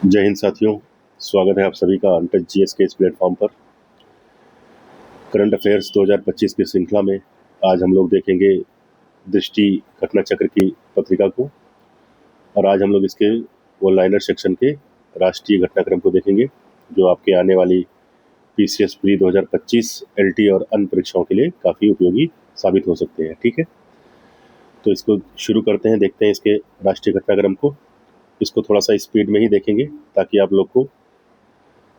जय हिंद साथियों, स्वागत है आप सभी का अनटच जीएस के इस प्लेटफॉर्म पर। करंट अफेयर्स 2025 की श्रृंखला में आज हम लोग देखेंगे दृष्टि घटना चक्र की पत्रिका को, और आज हम लोग इसके वन लाइनर सेक्शन के राष्ट्रीय घटनाक्रम को देखेंगे, जो आपके आने वाली पीसीएस प्री 2025 एलटी और अन्य परीक्षाओं के लिए काफ़ी उपयोगी साबित हो सकते हैं। ठीक है, तो इसको शुरू करते हैं, देखते हैं इसके राष्ट्रीय घटनाक्रम को। इसको थोड़ा सा स्पीड में ही देखेंगे ताकि आप लोग को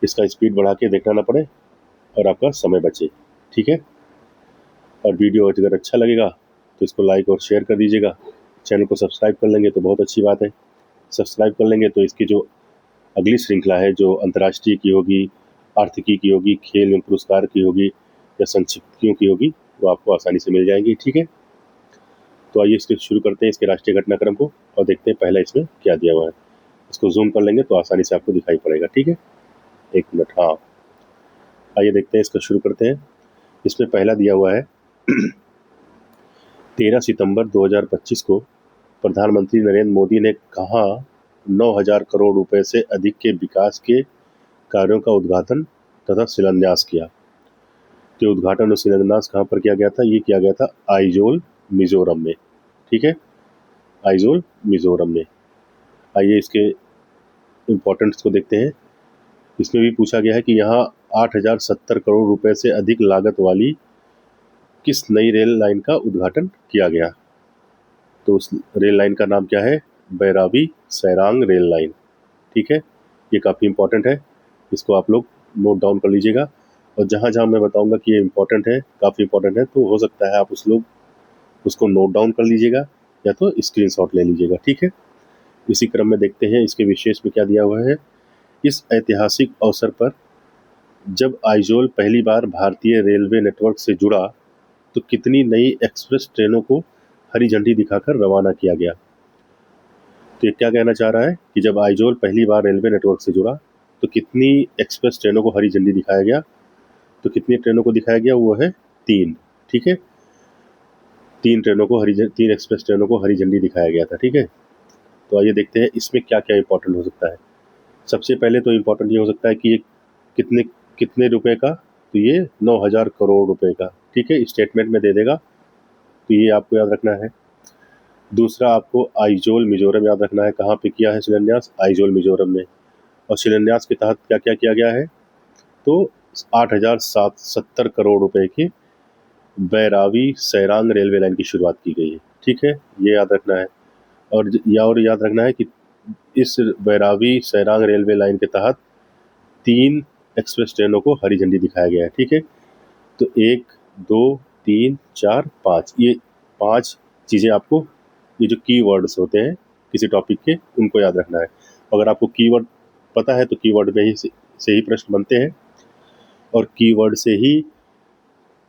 इसका स्पीड बढ़ा के देखना ना पड़े और आपका समय बचे। ठीक है, और वीडियो अगर अच्छा लगेगा तो इसको लाइक और शेयर कर दीजिएगा। चैनल को सब्सक्राइब कर लेंगे तो बहुत अच्छी बात है। सब्सक्राइब कर लेंगे तो इसकी जो अगली श्रृंखला है, जो अंतर्राष्ट्रीय की होगी, आर्थिकी की होगी, खेल एवं पुरस्कार की होगी या संक्षिप्तियों की होगी, वो आपको आसानी से मिल जाएंगी। ठीक है, तो आइए इसके शुरू करते हैं इसके राष्ट्रीय घटनाक्रम को और देखते हैं पहला इसमें क्या दिया हुआ है। इसको जूम कर लेंगे तो आसानी से आपको दिखाई पड़ेगा। ठीक है, एक मिनट। हाँ, आइए देखते हैं, इसको शुरू करते हैं। इसमें पहला दिया हुआ है 13 सितंबर 2025 को प्रधानमंत्री नरेंद्र मोदी ने कहा 9,000 करोड़ रुपए से अधिक के विकास के कार्यों का उद्घाटन तथा शिलान्यास किया। तो उद्घाटन और शिलान्यास कहाँ पर किया गया था? ये किया गया था आइजोल, मिजोरम में। ठीक है, आइजोल, मिजोरम में। आइए इसके इम्पोर्टेंट्स को देखते हैं। इसमें भी पूछा गया है कि यहाँ 8,070 करोड़ रुपए से अधिक लागत वाली किस नई रेल लाइन का उद्घाटन किया गया? तो उस रेल लाइन का नाम क्या है? Bairabi Sairang rail line. ठीक है, ये काफ़ी इंपॉर्टेंट है, इसको आप लोग नोट डाउन कर लीजिएगा। और जहाँ जहाँ मैं बताऊंगा कि ये इंपॉर्टेंट है, काफ़ी इंपॉर्टेंट है, तो हो सकता है आप उसको नोट डाउन कर लीजिएगा या तो स्क्रीनशॉट ले लीजिएगा। ठीक है, इसी क्रम में देखते हैं इसके विशेष में क्या दिया हुआ है। इस ऐतिहासिक अवसर पर जब आइजोल पहली बार भारतीय रेलवे नेटवर्क से जुड़ा तो कितनी नई एक्सप्रेस ट्रेनों को हरी झंडी दिखाकर रवाना किया गया? तो ये क्या कहना चाह रहा है कि जब आइजोल पहली बार रेलवे नेटवर्क से जुड़ा तो कितनी एक्सप्रेस ट्रेनों को हरी झंडी दिखाया गया? तो कितनी ट्रेनों को दिखाया गया? वो है 3। ठीक है, 3 एक्सप्रेस ट्रेनों को हरी झंडी दिखाया गया था। ठीक है, तो आइए देखते हैं इसमें क्या क्या इंपॉर्टेंट हो सकता है। सबसे पहले तो इम्पोर्टेंट ये हो सकता है कि ये कितने कितने रुपए का? तो ये 9,000 करोड़ रुपए का। ठीक है, स्टेटमेंट में दे देगा, तो ये आपको याद रखना है। दूसरा, आपको आइजोल मिजोरम याद रखना है। कहाँ पे किया है शिलान्यास? आइजोल मिजोरम में। और शिलान्यास के तहत क्या क्या किया गया है? तो 8,070 करोड़ रुपए की बैरावी सैरांग रेलवे लाइन की शुरुआत की गई है। ठीक है, ये याद रखना है। और याद रखना है कि इस बैरावी सैरांग रेलवे लाइन के तहत 3 एक्सप्रेस ट्रेनों को हरी झंडी दिखाया गया है। ठीक है, तो 1, 2, 3, 4, 5, ये 5 चीज़ें आपको, ये जो कीवर्ड्स होते हैं किसी टॉपिक के, उनको याद रखना है। अगर आपको कीवर्ड पता है तो कीवर्ड में ही से ही प्रश्न बनते हैं, और कीवर्ड से ही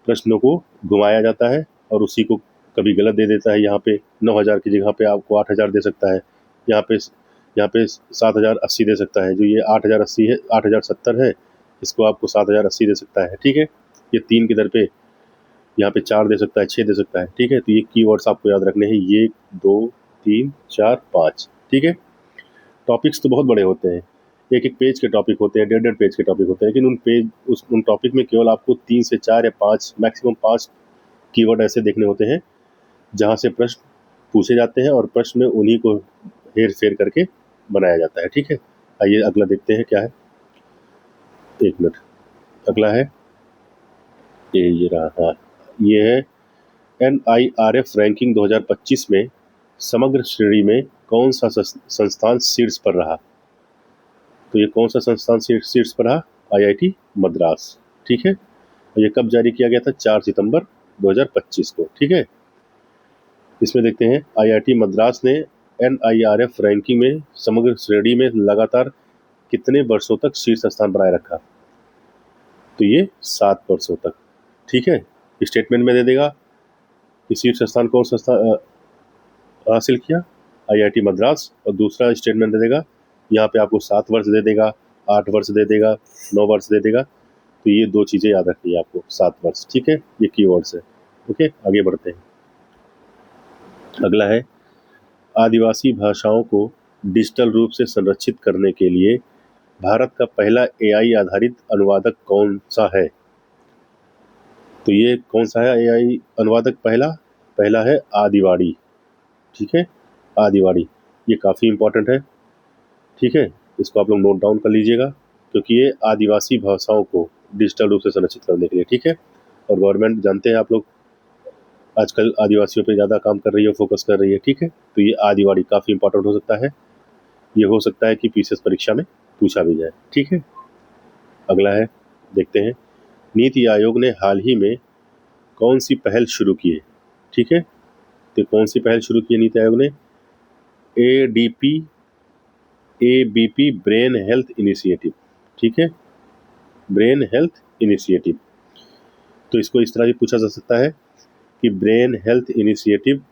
प्रश्नों को घुमाया जाता है और उसी को कभी गलत दे देता है। यहाँ पे 9,000 की जगह पे आपको 8,000 दे सकता है, यहाँ पे 7,080 दे सकता है। जो ये 8,080 है, 8,070 है, इसको आपको 7,080 दे सकता है। ठीक है, ये 3 की दर पे यहाँ पे 4 दे सकता है, 6 दे सकता है। ठीक है, तो ये कीवर्ड्स आपको याद रखने हैं, 1, 2, 3, 4, 5। ठीक है, टॉपिक्स तो बहुत बड़े होते हैं, एक एक पेज के टॉपिक होते हैं, 1.5 पेज के टॉपिक होते हैं, लेकिन उन टॉपिक में केवल आपको 3 से 4 या 5, मैक्सिमम 5 कीवर्ड ऐसे देखने होते हैं जहाँ से प्रश्न पूछे जाते हैं, और प्रश्न में उन्हीं को हेर फेर करके बनाया जाता है। ठीक है, आइए अगला देखते हैं क्या है। एक मिनट, अगला है ये रहा। हाँ, ये है NIRF रैंकिंग 2025 में समग्र श्रेणी में कौन सा संस्थान शीर्ष पर रहा? तो ये कौन सा संस्थान शीर्ष पर रहा? IIT मद्रास। ठीक है, और ये कब जारी किया गया था? 4 सितंबर 2025 को। ठीक है, इसमें देखते हैं IIT मद्रास ने NIRF रैंकिंग में समग्र श्रेणी में लगातार कितने वर्षों तक शीर्ष स्थान बनाए रखा? तो ये 7 वर्षों तक। ठीक है, स्टेटमेंट में दे देगा कि शीर्ष स्थान कौन सा हासिल किया? IIT मद्रास। और दूसरा स्टेटमेंट दे देगा, यहाँ पे आपको 7 वर्ष दे देगा, 8 वर्ष दे देगा, 9 वर्ष दे देगा। तो ये 2 चीज़ें याद रखनी है आपको, 7 वर्ष। ठीक है, ये कीवर्ड्स है। ओके, आगे बढ़ते हैं। अगला है आदिवासी भाषाओं को डिजिटल रूप से संरक्षित करने के लिए भारत का पहला एआई आधारित अनुवादक कौन सा है? तो ये कौन सा है एआई अनुवादक? पहला है आदिवाड़ी। ठीक है, आदिवाड़ी। ये काफ़ी इम्पोर्टेंट है। ठीक है, इसको आप लोग नोट डाउन कर लीजिएगा, क्योंकि ये आदिवासी भाषाओं को डिजिटल रूप से संरक्षित करने के लिए। ठीक है, और गवर्नमेंट जानते हैं आप लोग आजकल आदिवासियों पे ज़्यादा काम कर रही है, फोकस कर रही है। ठीक है, तो ये आदिवाड़ी काफ़ी इंपॉर्टेंट हो सकता है। ये हो सकता है कि पीसीएस परीक्षा में पूछा भी जाए। ठीक है, अगला है, देखते हैं। नीति आयोग ने हाल ही में कौन सी पहल शुरू की है? ठीक है, तो कौन सी पहल शुरू की है नीति आयोग ने? ABP brain health initiative. ठीक है, ब्रेन हेल्थ इनिशिएटिव। तो इसको इस तरह भी पूछा जा सकता है कि ब्रेन हेल्थ इनिशिएटिव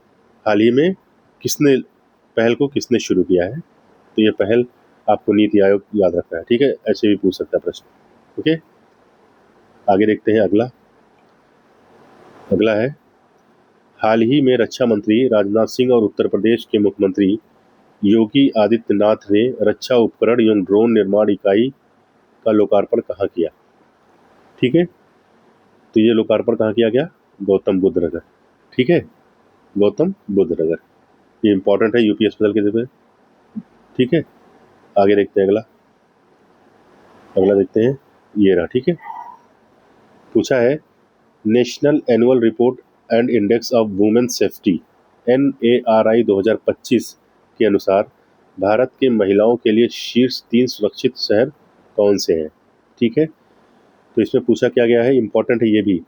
हाल ही में पहल को किसने शुरू किया है? तो ये पहल आपको नीति आयोग याद रखना है। ठीक है, ऐसे भी पूछ सकता है प्रश्न। ओके, आगे देखते हैं। अगला है, हाल ही में रक्षा मंत्री राजनाथ सिंह और उत्तर प्रदेश के मुख्यमंत्री योगी आदित्यनाथ ने रक्षा उपकरण एवं ड्रोन निर्माण इकाई का लोकार्पण कहाँ किया? ठीक है, तो ये लोकार्पण कहाँ किया गया? गौतम बुद्ध नगर। ठीक है, गौतम बुद्ध नगर। ये इंपॉर्टेंट है यूपी स्पेशल के लिए। ठीक है, आगे देखते हैं। अगला देखते हैं, ये रहा। ठीक है, पूछा है, national annual report and index of women safety NARI 2025 के अनुसार भारत के महिलाओं के लिए शीर्ष 3 सुरक्षित शहर कौन से हैं? ठीक है, तो इसमें पूछा क्या गया है, इंपॉर्टेंट है ये भी,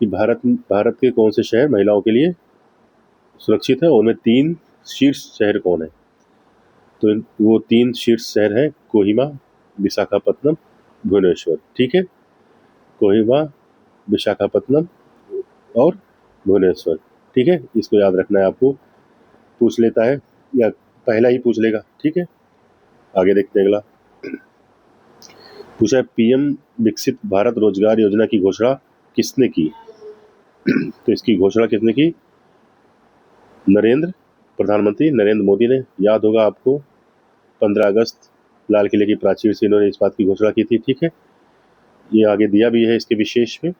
कि भारत के कौन से शहर महिलाओं के लिए सुरक्षित है, उनमें 3 शीर्ष शहर कौन है? तो वो 3 शीर्ष शहर हैं कोहिमा, विशाखापत्तनम, भुवनेश्वर। ठीक है, कोहिमा, विशाखापत्तनम और भुवनेश्वर। ठीक है, इसको याद रखना है आपको। पूछ लेता है या पहला ही पूछ लेगा। ठीक है, आगे देखते हैं। अगला पूछा है, पीएम विकसित भारत रोजगार योजना की घोषणा किसने की? तो इसकी घोषणा किसने की? प्रधानमंत्री नरेंद्र मोदी ने। याद होगा आपको, 15 अगस्त लाल किले की प्राचीर से इन्होंने इस बात की घोषणा की थी। ठीक है, ये आगे दिया भी है इसके विशेष में।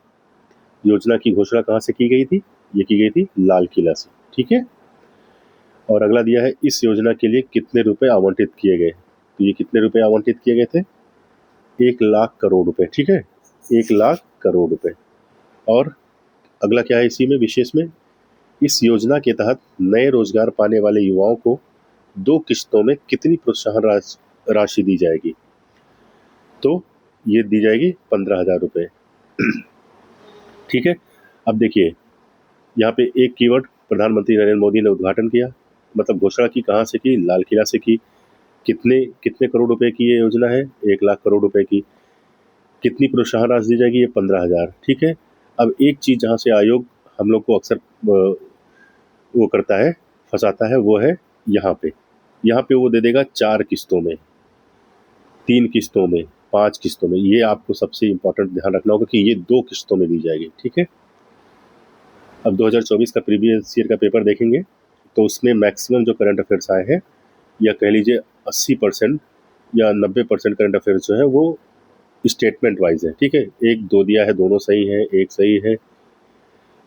योजना की घोषणा कहाँ से की गई थी? ये की गई थी लाल किला से। ठीक है, और अगला दिया है, इस योजना के लिए कितने रुपए आवंटित किए गए? तो ये कितने रुपए आवंटित किए गए थे? 1 लाख करोड़ रुपए। ठीक है, 1 लाख करोड़ रुपए। और अगला क्या है इसी में विशेष में, इस योजना के तहत नए रोजगार पाने वाले युवाओं को 2 किश्तों में कितनी प्रोत्साहन राशि दी जाएगी? तो ये दी जाएगी 15,000 रुपए। ठीक है, अब देखिए, यहाँ पे एक कीवर्ड प्रधानमंत्री नरेंद्र मोदी ने उद्घाटन किया, मतलब घोषणा की। कहाँ से की? लाल किला से की। कितने कितने करोड़ रुपए की ये योजना है? 1 लाख करोड़ रुपए की। कितनी प्रोत्साहन राशि दी जाएगी? ये 15,000। ठीक है, अब एक चीज जहाँ से आयोग हम लोग को अक्सर वो करता है, फंसाता है, वो है यहाँ पे वो दे देगा 4 किस्तों में, 3 किस्तों में, 5 किस्तों में। ये आपको सबसे इंपॉर्टेंट ध्यान रखना होगा कि ये 2 किस्तों में दी जाएगी। ठीक है, अब 2024 का प्रीवियस ईयर का पेपर देखेंगे तो उसमें मैक्सिमम जो करंट अफेयर्स आए हैं, या कह लीजिए 80% या 90% करंट अफेयर्स जो है वो स्टेटमेंट वाइज है। ठीक है, 1 2 दिया है, दोनों सही है, 1 सही है,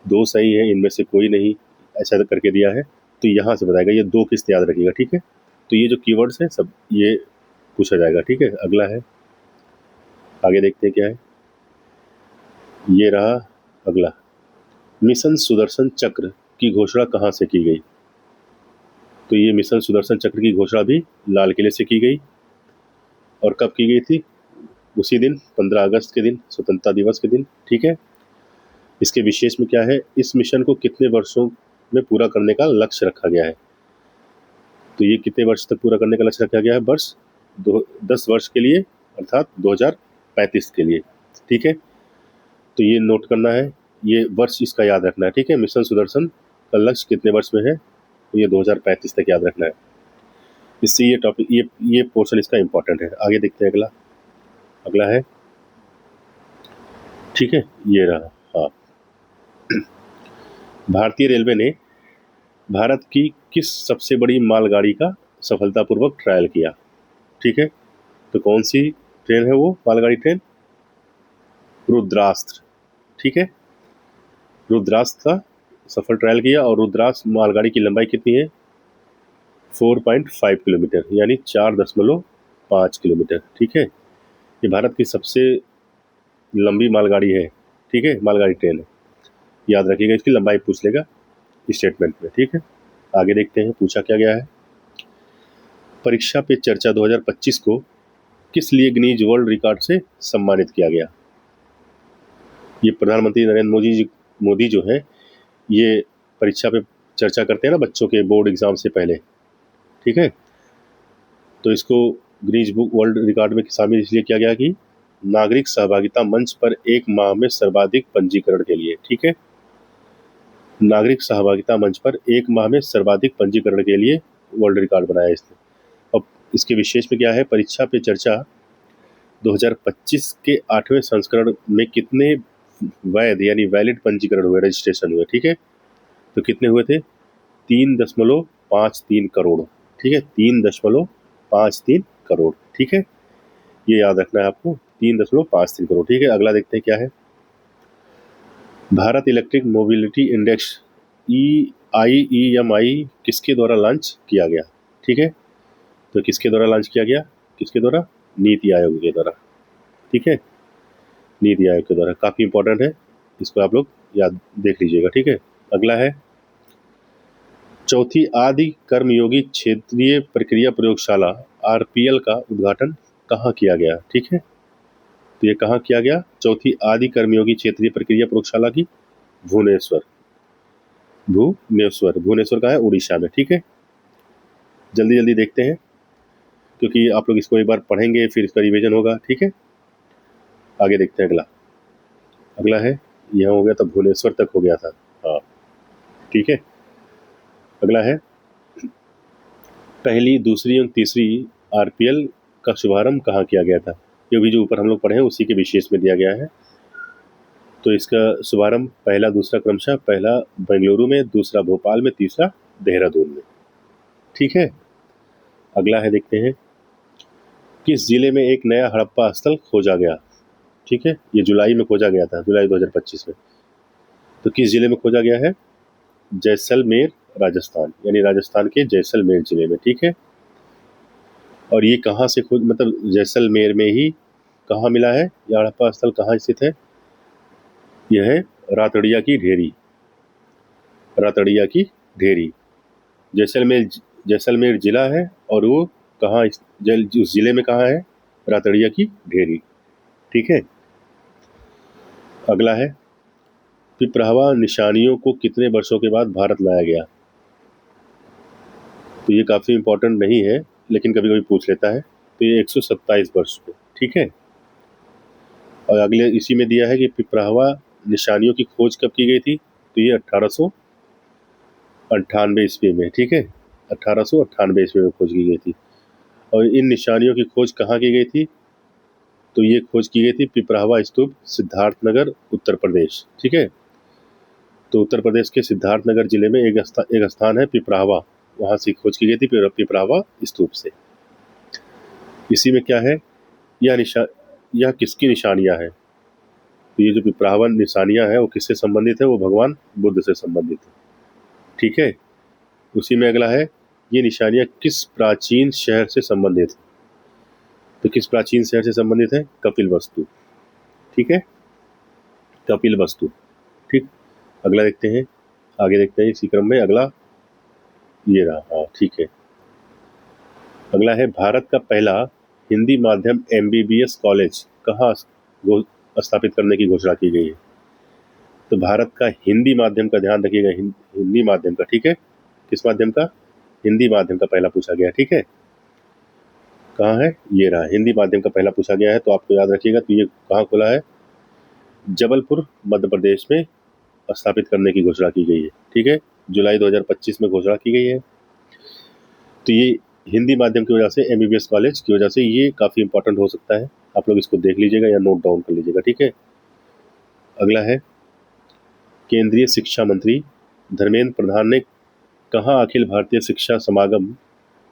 2 सही है, इनमें से कोई नहीं, ऐसा करके दिया है। तो यहाँ से बताएगा, ये 2 किस्त याद रखिएगा। ठीक है, तो ये जो कीवर्ड्स हैं सब ये पूछा जाएगा। ठीक है, अगला है, आगे देखते हैं क्या है। ये रहा अगला, मिशन सुदर्शन चक्र की घोषणा कहाँ से की गई? तो ये मिशन सुदर्शन चक्र की घोषणा भी लाल किले से की गई। और कब की गई थी? उसी दिन, 15 अगस्त के दिन, स्वतंत्रता दिवस के दिन। ठीक है, इसके विशेष में क्या है, इस मिशन को कितने वर्षों में पूरा करने का लक्ष्य रखा गया है? तो ये कितने वर्ष तक पूरा करने का लक्ष्य रखा गया है? 10 वर्ष के लिए, अर्थात 2035 के लिए। ठीक है, तो ये नोट करना है, ये वर्ष इसका याद रखना है। ठीक है, मिशन सुदर्शन का लक्ष्य कितने वर्ष में है? तो ये 2035 तक याद रखना है। इससे ये टॉपिक, ये पोर्शन इसका इंपॉर्टेंट है। आगे देखते हैं। अगला है, ठीक है, ये रहा। हाँ, भारतीय रेलवे ने भारत की किस सबसे बड़ी मालगाड़ी का सफलतापूर्वक ट्रायल किया। ठीक है, तो कौन सी ट्रेन है वो मालगाड़ी ट्रेन? रुद्रास्त्र। ठीक है, रुद्रास्त्र का सफल ट्रायल किया और रुद्रास्त्र मालगाड़ी की लंबाई कितनी है? 4.5 किलोमीटर यानी 4.5 किलोमीटर। ठीक है, ये भारत की सबसे लंबी मालगाड़ी है। ठीक है, मालगाड़ी ट्रेन है, याद रखिएगा, इसकी लंबाई पूछ लेगा स्टेटमेंट में। ठीक है, आगे देखते हैं पूछा क्या गया है। परीक्षा पे चर्चा 2025 को किस लिए गिनीज वर्ल्ड रिकॉर्ड से सम्मानित किया गया? ये प्रधानमंत्री नरेंद्र मोदी जो है, ये परीक्षा पे चर्चा करते हैं ना बच्चों के बोर्ड एग्जाम से पहले। ठीक है, तो इसको गिनीज बुक वर्ल्ड रिकॉर्ड में शामिल इसलिए किया गया कि नागरिक सहभागिता मंच पर एक माह में सर्वाधिक पंजीकरण के लिए। ठीक है, नागरिक सहभागिता मंच पर एक माह में सर्वाधिक पंजीकरण के लिए वर्ल्ड रिकॉर्ड बनाया इसने। अब इसके विशेष में क्या है? परीक्षा पे चर्चा 2025 के 8वें संस्करण में कितने वैध यानी वैलिड पंजीकरण हुए, रजिस्ट्रेशन हुए? ठीक है, तो कितने हुए थे? 3.53 करोड़। ठीक है, 3.53 करोड़। ठीक है, ये याद रखना है आपको, 3.53 करोड़। ठीक है, अगला देखते हैं क्या है। Bharat electric mobility index IEMI किसके द्वारा लॉन्च किया गया? ठीक है, तो किसके द्वारा लॉन्च किया गया? किसके द्वारा? नीति आयोग के द्वारा। ठीक है, नीति आयोग के द्वारा, काफी इंपॉर्टेंट है, इसको आप लोग याद देख लीजिएगा। ठीक है, अगला है चौथी आदि कर्मयोगी क्षेत्रीय प्रक्रिया प्रयोगशाला RPL का उद्घाटन कहाँ किया गया? ठीक है, तो ये कहाँ किया गया? चौथी आदि कर्मयोगी क्षेत्रीय प्रक्रिया प्रयोगशाला की भुवनेश्वर। भुवनेश्वर का है उड़ीसा में। ठीक है, जल्दी जल्दी देखते हैं क्योंकि आप लोग इसको एक बार पढ़ेंगे फिर इसका रिवीजन होगा। ठीक है, आगे देखते हैं। अगला है, यहाँ हो गया था, भुवनेश्वर तक हो गया था। हाँ, ठीक है, अगला है पहली, दूसरी और तीसरी RPL का शुभारंभ कहाँ किया गया था? ये भी जो ऊपर हम लोग पढ़े हैं उसी के विशेष में दिया गया है। तो इसका शुभारंभ पहला दूसरा क्रमशः, पहला बेंगलुरु में, दूसरा भोपाल में, तीसरा देहरादून में। ठीक है, अगला है, देखते हैं किस जिले में एक नया हड़प्पा स्थल खोजा गया? ठीक है, ये जुलाई में खोजा गया था, जुलाई 2025 में। तो किस जिले में खोजा गया है? जैसलमेर, राजस्थान, यानी राजस्थान के जैसलमेर जिले में। ठीक है, और ये कहाँ से खोज, मतलब जैसलमेर में ही कहाँ मिला है? यह हड़प्पा स्थल कहाँ स्थित है? यह है रातड़िया की ढेरी। रातड़िया की ढेरी जैसलमेर जिला है, और वो कहाँ, उस जिले में कहाँ है? रातड़िया की ढेरी। ठीक है, अगला है पिपरावा निशानियों को कितने वर्षों के बाद भारत लाया गया? तो ये काफ़ी इंपॉर्टेंट नहीं है लेकिन कभी कभी पूछ लेता है। तो ये 127 वर्ष पे। ठीक है, और अगले इसी में दिया है कि पिपरावा निशानियों की खोज कब की गई थी? तो ये 1898 ईस्वी में। ठीक है, 1898 ईस्वी में खोज की गई थी। और इन निशानियों की खोज कहाँ की गई थी? तो ये खोज की गई थी पिपरावा स्तूप, सिद्धार्थनगर, उत्तर प्रदेश। ठीक है, तो उत्तर प्रदेश के सिद्धार्थनगर जिले में एक स्थान है पिपरावा, वहाँ से खोज की गई थी पिपरावा स्तूप से। इसी में क्या है, यह किसकी निशानियां है? तो ये जो पिपरावा निशानियां है वो किससे संबंधित है? वो भगवान बुद्ध से संबंधित है। ठीक है, उसी में अगला है, ये निशानियां किस प्राचीन शहर से संबंधित है? तो किस प्राचीन शहर से संबंधित है? कपिलवस्तु। ठीक है, कपिलवस्तु। ठीक, अगला देखते हैं, आगे देखते हैं इसी क्रम में। अगला ये रहा। हाँ, ठीक है, अगला है भारत का पहला हिंदी माध्यम MBBS कॉलेज कहाँ स्थापित करने की घोषणा की गई है? तो भारत का हिंदी माध्यम का, ध्यान रखिएगा, हिंदी माध्यम का। ठीक है, किस माध्यम का? हिंदी माध्यम का पहला पूछा गया। ठीक है, कहाँ है? ये रहा, हिंदी माध्यम का पहला पूछा गया है, तो आपको याद रखिएगा। तो ये कहाँ खुला है? जबलपुर, मध्य प्रदेश में स्थापित करने की घोषणा की गई है। ठीक है, जुलाई 2025 में घोषणा की गई है। तो ये हिंदी माध्यम की वजह से, MBBS कॉलेज की वजह से ये काफ़ी इंपॉर्टेंट हो सकता है। आप लोग इसको देख लीजिएगा या नोट डाउन कर लीजिएगा। ठीक है, अगला है केंद्रीय शिक्षा मंत्री धर्मेंद्र प्रधान ने कहाँ अखिल भारतीय शिक्षा समागम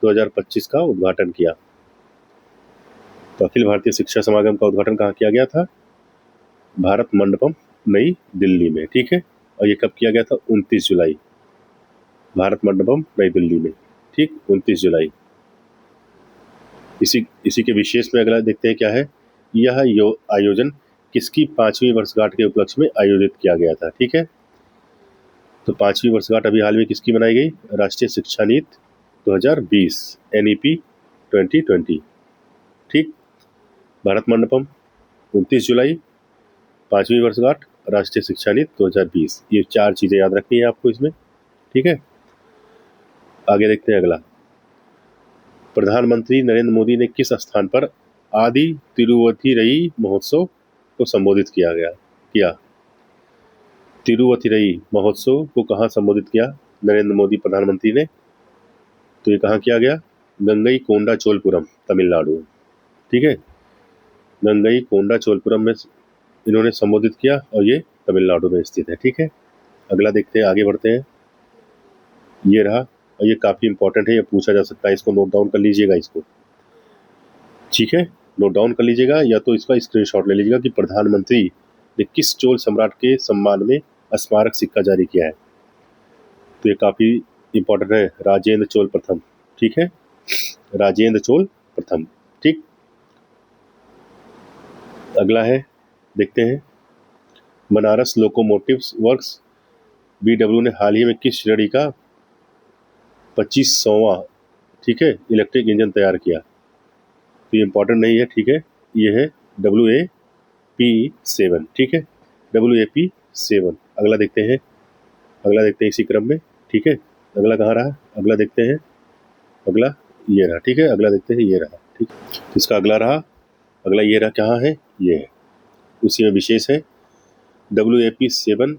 2025 का उद्घाटन किया। तो अखिल भारतीय शिक्षा समागम का उद्घाटन कहाँ किया गया था? भारत मंडपम, नई दिल्ली में। ठीक है, और ये कब किया गया था? 29 जुलाई। भारत मंडपम, नई दिल्ली में। ठीक, 29 जुलाई। इसी के विशेष में अगला देखते हैं क्या है। यह आयोजन किसकी 5वीं वर्षगांठ के उपलक्ष्य में आयोजित किया गया था? ठीक है, तो 5वीं वर्षगांठ अभी हाल में किसकी मनाई गई? राष्ट्रीय शिक्षा नीति 2020, NEP 2020। ठीक, भारत मंडपम 29 जुलाई, 5वीं वर्षगांठ, राष्ट्रीय शिक्षा नीति 2020। ये 4 चीजें याद रखनी है आपको इसमें। ठीक है, आगे देखते हैं अगला। प्रधानमंत्री नरेंद्र मोदी ने किस स्थान पर आदि तिरुवथिरई महोत्सव को संबोधित किया? तिरुवथिरई महोत्सव को कहाँ संबोधित किया नरेंद्र मोदी प्रधानमंत्री ने? तो ये कहाँ किया गया? गंगई कोंडा चोलपुरम, तमिलनाडु। ठीक है, गंगई कोंडा चोलपुरम में इन्होंने संबोधित किया और ये तमिलनाडु में स्थित है। ठीक है, अगला देखते हैं, आगे बढ़ते हैं। ये रहा, और ये काफी इंपॉर्टेंट है, ये पूछा जा सकता है, इसको नोट डाउन कर लीजिएगा इसको। ठीक है, नोट डाउन कर लीजिएगा या तो इसका स्क्रीनशॉट ले लीजिएगा कि प्रधानमंत्री ने किस चोल सम्राट के सम्मान में स्मारक सिक्का जारी किया है। तो ये काफी इंपॉर्टेंट है, राजेंद्र चोल प्रथम। ठीक है, राजेंद्र चोल प्रथम। ठीक, अगला है, देखते हैं। बनारस लोकोमोटिव्स वर्क्स BW ने हाल ही में किस श्रेणी का 25वां, ठीक है, इलेक्ट्रिक इंजन तैयार किया? तो ये इंपॉर्टेंट नहीं है। ठीक है, ये है WAP7। ठीक है, WAP7। अगला देखते हैं, इसी क्रम में। ठीक है, अगला कहाँ रहा? अगला देखते हैं, अगला ये रहा। ठीक है, अगला देखते हैं, ये रहा। ठीक, इसका अगला रहा, अगला ये रहा, कहाँ है? ये है, उसी में विशेष है। WAP7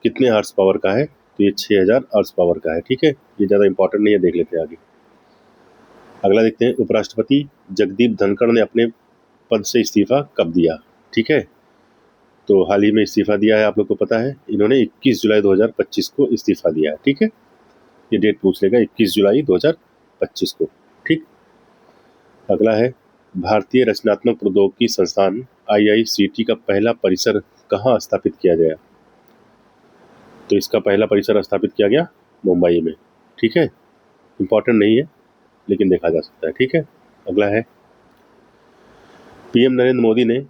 कितने हॉर्स पावर का है? तो ये 6000 हॉर्स पावर का है। ठीक है, ये ज़्यादा इंपॉर्टेंट नहीं है, देख लेते हैं आगे। अगला देखते हैं, उपराष्ट्रपति जगदीप धनखड़ ने अपने पद से इस्तीफा कब दिया? ठीक है, तो हाल ही में इस्तीफा दिया है, आप लोग को पता है। इन्होंने 21 जुलाई 2025 को इस्तीफा दिया है। ठीक है, ये डेट पूछ लेगा, 21 जुलाई 2025 को। ठीक, अगला है, भारतीय रचनात्मक प्रौद्योगिकी संस्थान IICT का पहला परिसर कहाँ स्थापित किया गया? तो इसका पहला परिसर स्थापित किया गया मुंबई में। ठीक है, इंपॉर्टेंट नहीं है लेकिन देखा जा सकता है। ठीक है, अगला है, PM नरेंद्र मोदी ने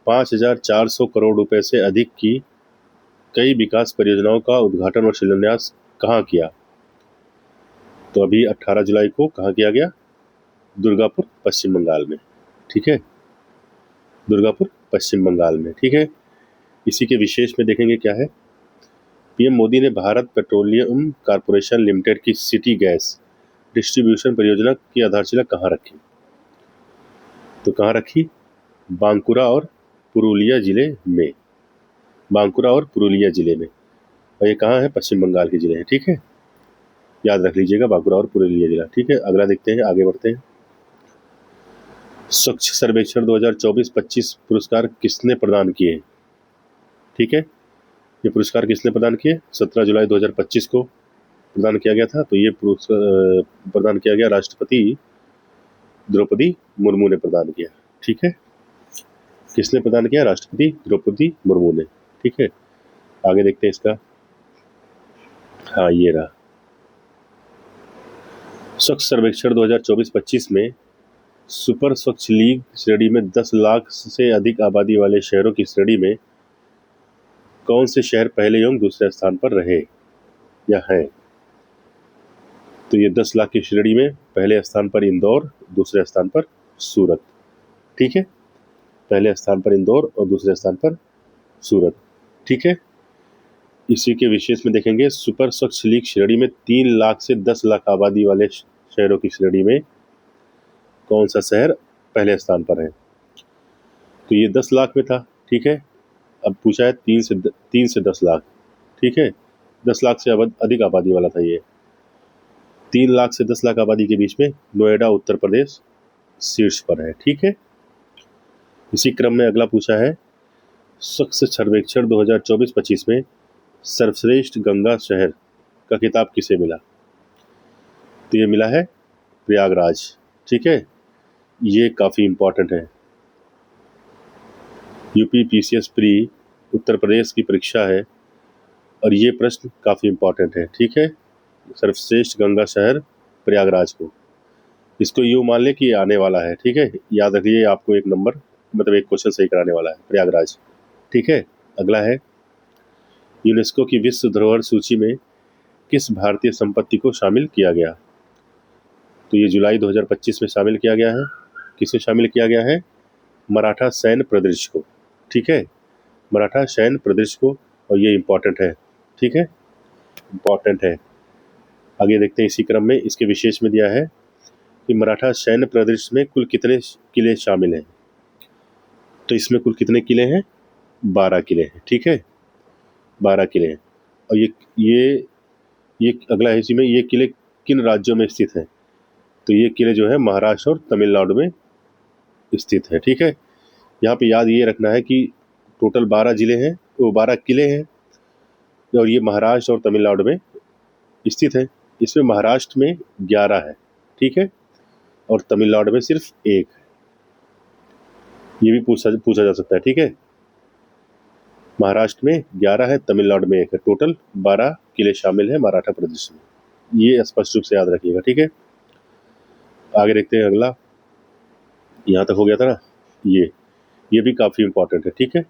5400 करोड़ रुपए से अधिक की कई विकास परियोजनाओं का उद्घाटन और शिलान्यास कहाँ किया? तो अभी 18 जुलाई को कहाँ किया गया? दुर्गापुर, पश्चिम बंगाल में। ठीक है, दुर्गापुर, पश्चिम बंगाल में। ठीक है, इसी के विशेष में देखेंगे क्या है। PM मोदी ने भारत पेट्रोलियम कॉर्पोरेशन लिमिटेड की सिटी गैस डिस्ट्रीब्यूशन परियोजना की आधारशिला कहाँ रखी? तो कहाँ रखी? बांकुरा और पुरुलिया जिले में। बांकुरा और पुरुलिया जिले में, और ये कहाँ है? पश्चिम बंगाल के जिले हैं। ठीक है, याद रख लीजिएगा, बांकुरा और पुरुलिया जिला। ठीक है, अगला देखते हैं, आगे बढ़ते हैं। स्वच्छ सर्वेक्षण 2024-25 पुरस्कार किसने प्रदान किए? ठीक है, ये पुरस्कार किसने प्रदान किए? 17 जुलाई 2025 को प्रदान किया गया था। तो ये पुरस्कार प्रदान किया गया राष्ट्रपति द्रौपदी मुर्मू ने प्रदान किया। ठीक है, किसने प्रदान किया? राष्ट्रपति द्रौपदी मुर्मू ने। ठीक है, आगे देखते हैं इसका। हाँ, ये रहा, स्वच्छ सर्वेक्षण 2024-25 में सुपर स्वच्छ लीग श्रेणी में 10 लाख से अधिक आबादी वाले शहरों की श्रेणी में कौन से शहर पहले एवं दूसरे स्थान पर रहे या हैं? तो ये 10 लाख की श्रेणी में पहले स्थान पर इंदौर, दूसरे स्थान पर सूरत। ठीक है, पहले स्थान पर इंदौर और दूसरे स्थान पर सूरत। ठीक है, इसी के विशेष में देखेंगे, सुपर स्वच्छ लीग श्रेणी में 3 लाख से 10 लाख आबादी वाले शहरों की श्रेणी में कौन सा शहर पहले स्थान पर है? तो ये 10 लाख में था। ठीक है, अब पूछा है 3 से 10 लाख। ठीक है, 10 लाख से अधिक आबादी वाला था ये। 3 लाख से 10 लाख आबादी के बीच में नोएडा, उत्तर प्रदेश शीर्ष पर है। ठीक है, इसी क्रम में अगला पूछा है, स्वच्छ सर्वेक्षण 2024-25 में सर्वश्रेष्ठ गंगा शहर का खिताब किसे मिला? तो ये मिला है प्रयागराज, ठीक है, ये काफ़ी इम्पोर्टेंट है। UP PCS pre Uttar Pradesh की परीक्षा है और ये प्रश्न काफ़ी इम्पोर्टेंट है, ठीक है। सर्वश्रेष्ठ गंगा शहर प्रयागराज को, इसको यूँ मान लें कि ये आने वाला है, ठीक है। याद रखिए आपको एक नंबर मतलब एक क्वेश्चन सही कराने वाला है प्रयागराज, ठीक है। अगला है यूनेस्को की विश्व धरोहर सूची में किस भारतीय संपत्ति को शामिल किया गया। तो ये जुलाई 2025 में शामिल किया गया है। किसे शामिल किया गया है? मराठा सैन्य प्रदर्श को, ठीक है, मराठा सैन्य प्रदर्श को, और ये इम्पोर्टेंट है, ठीक है, इम्पोर्टेंट है। आगे देखते हैं इसी क्रम में इसके विशेष में दिया है कि मराठा सैन्य प्रदर्श में कुल कितने किले शामिल हैं। तो इसमें कुल कितने किले हैं? 12 किले हैं, ठीक है, 12 किले हैं। और ये अगला है इसी में, ये किले किन राज्यों में स्थित हैं। तो ये किले जो है महाराष्ट्र और तमिलनाडु में स्थित है, ठीक है। यहाँ पे याद ये रखना है कि टोटल 12 जिले हैं, वो 12 किले हैं और ये महाराष्ट्र और तमिलनाडु में स्थित है। इसमें महाराष्ट्र में 11 है, ठीक है, और तमिलनाडु में सिर्फ 1 है। ये भी पूछा जा सकता है, ठीक है। महाराष्ट्र में 11 है, तमिलनाडु में 1 है, टोटल 12 किले शामिल हैं मराठा प्रदेश में। ये स्पष्ट रूप से याद रखिएगा, ठीक है। आगे देखते हैं अगला, यहाँ तक हो गया था ना। ये भी काफ़ी इम्पोर्टेंट है, ठीक है।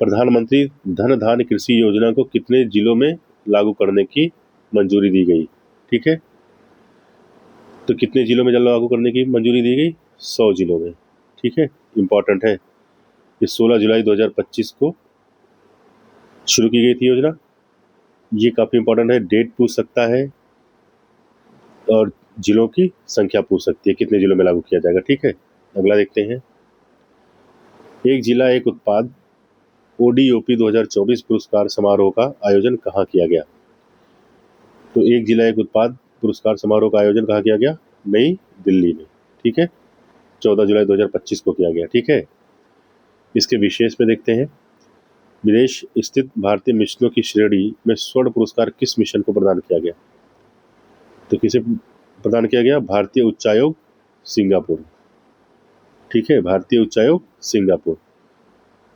प्रधानमंत्री धन धान्य कृषि योजना को कितने जिलों में लागू करने की मंजूरी दी गई, ठीक है। तो कितने जिलों में लागू करने की मंजूरी दी गई? 100 जिलों में, ठीक है, इम्पोर्टेंट है। ये 16 जुलाई 2025 को शुरू की गई थी योजना। ये काफ़ी इम्पोर्टेंट है, डेट पूछ सकता है और जिलों की संख्या पूछ सकती है, कितने जिलों में लागू किया जाएगा, ठीक है। अगला देखते हैं, एक जिला एक उत्पाद ODOP 2024 पुरस्कार समारोह का आयोजन कहाँ किया गया। तो एक जिला एक उत्पाद पुरस्कार समारोह का आयोजन कहाँ किया गया? नई दिल्ली में, ठीक है, 14 जुलाई 2025 को किया गया, ठीक है। इसके विशेष में देखते हैं, विदेश स्थित भारतीय मिशनों की श्रेणी में स्वर्ण पुरस्कार किस मिशन को प्रदान किया गया। तो किसे प्रदान किया गया? भारतीय उच्चायोग सिंगापुर, ठीक है, भारतीय उच्चायोग सिंगापुर।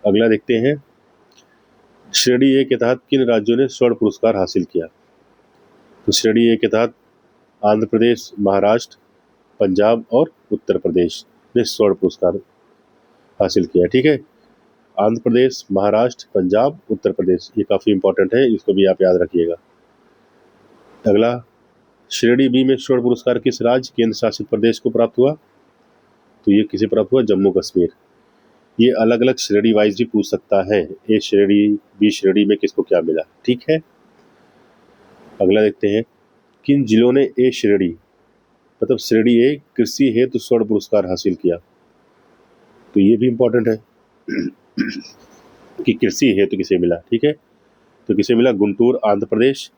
अगला देखते हैं, श्रेणी ए के तहत किन राज्यों ने स्वर्ण पुरस्कार हासिल किया। तो श्रेणी ए के तहत आंध्र प्रदेश, महाराष्ट्र, पंजाब और उत्तर प्रदेश ने स्वर्ण पुरस्कार हासिल किया, ठीक है। आंध्र प्रदेश, महाराष्ट्र, पंजाब, उत्तर प्रदेश, ये काफ़ी इंपॉर्टेंट है, इसको भी आप याद रखिएगा। अगला, श्रेणी बी में स्वर्ण पुरस्कार किस राज्य केंद्र शासित प्रदेश को प्राप्त हुआ। तो ये किसे प्राप्त हुआ? जम्मू कश्मीर। ये अलग अलग श्रेणी वाइज भी पूछ सकता है, ए श्रेणी बी श्रेणी में किसको क्या मिला, ठीक है। अगला देखते हैं, किन जिलों ने ए श्रेणी मतलब श्रेणी ए कृषि हेतु स्वर्ण पुरस्कार हासिल किया। तो ये भी इम्पोर्टेंट है कि कृषि हेतु किसे मिला, ठीक है। तो किसे मिला? गुंटूर आंध्र प्रदेश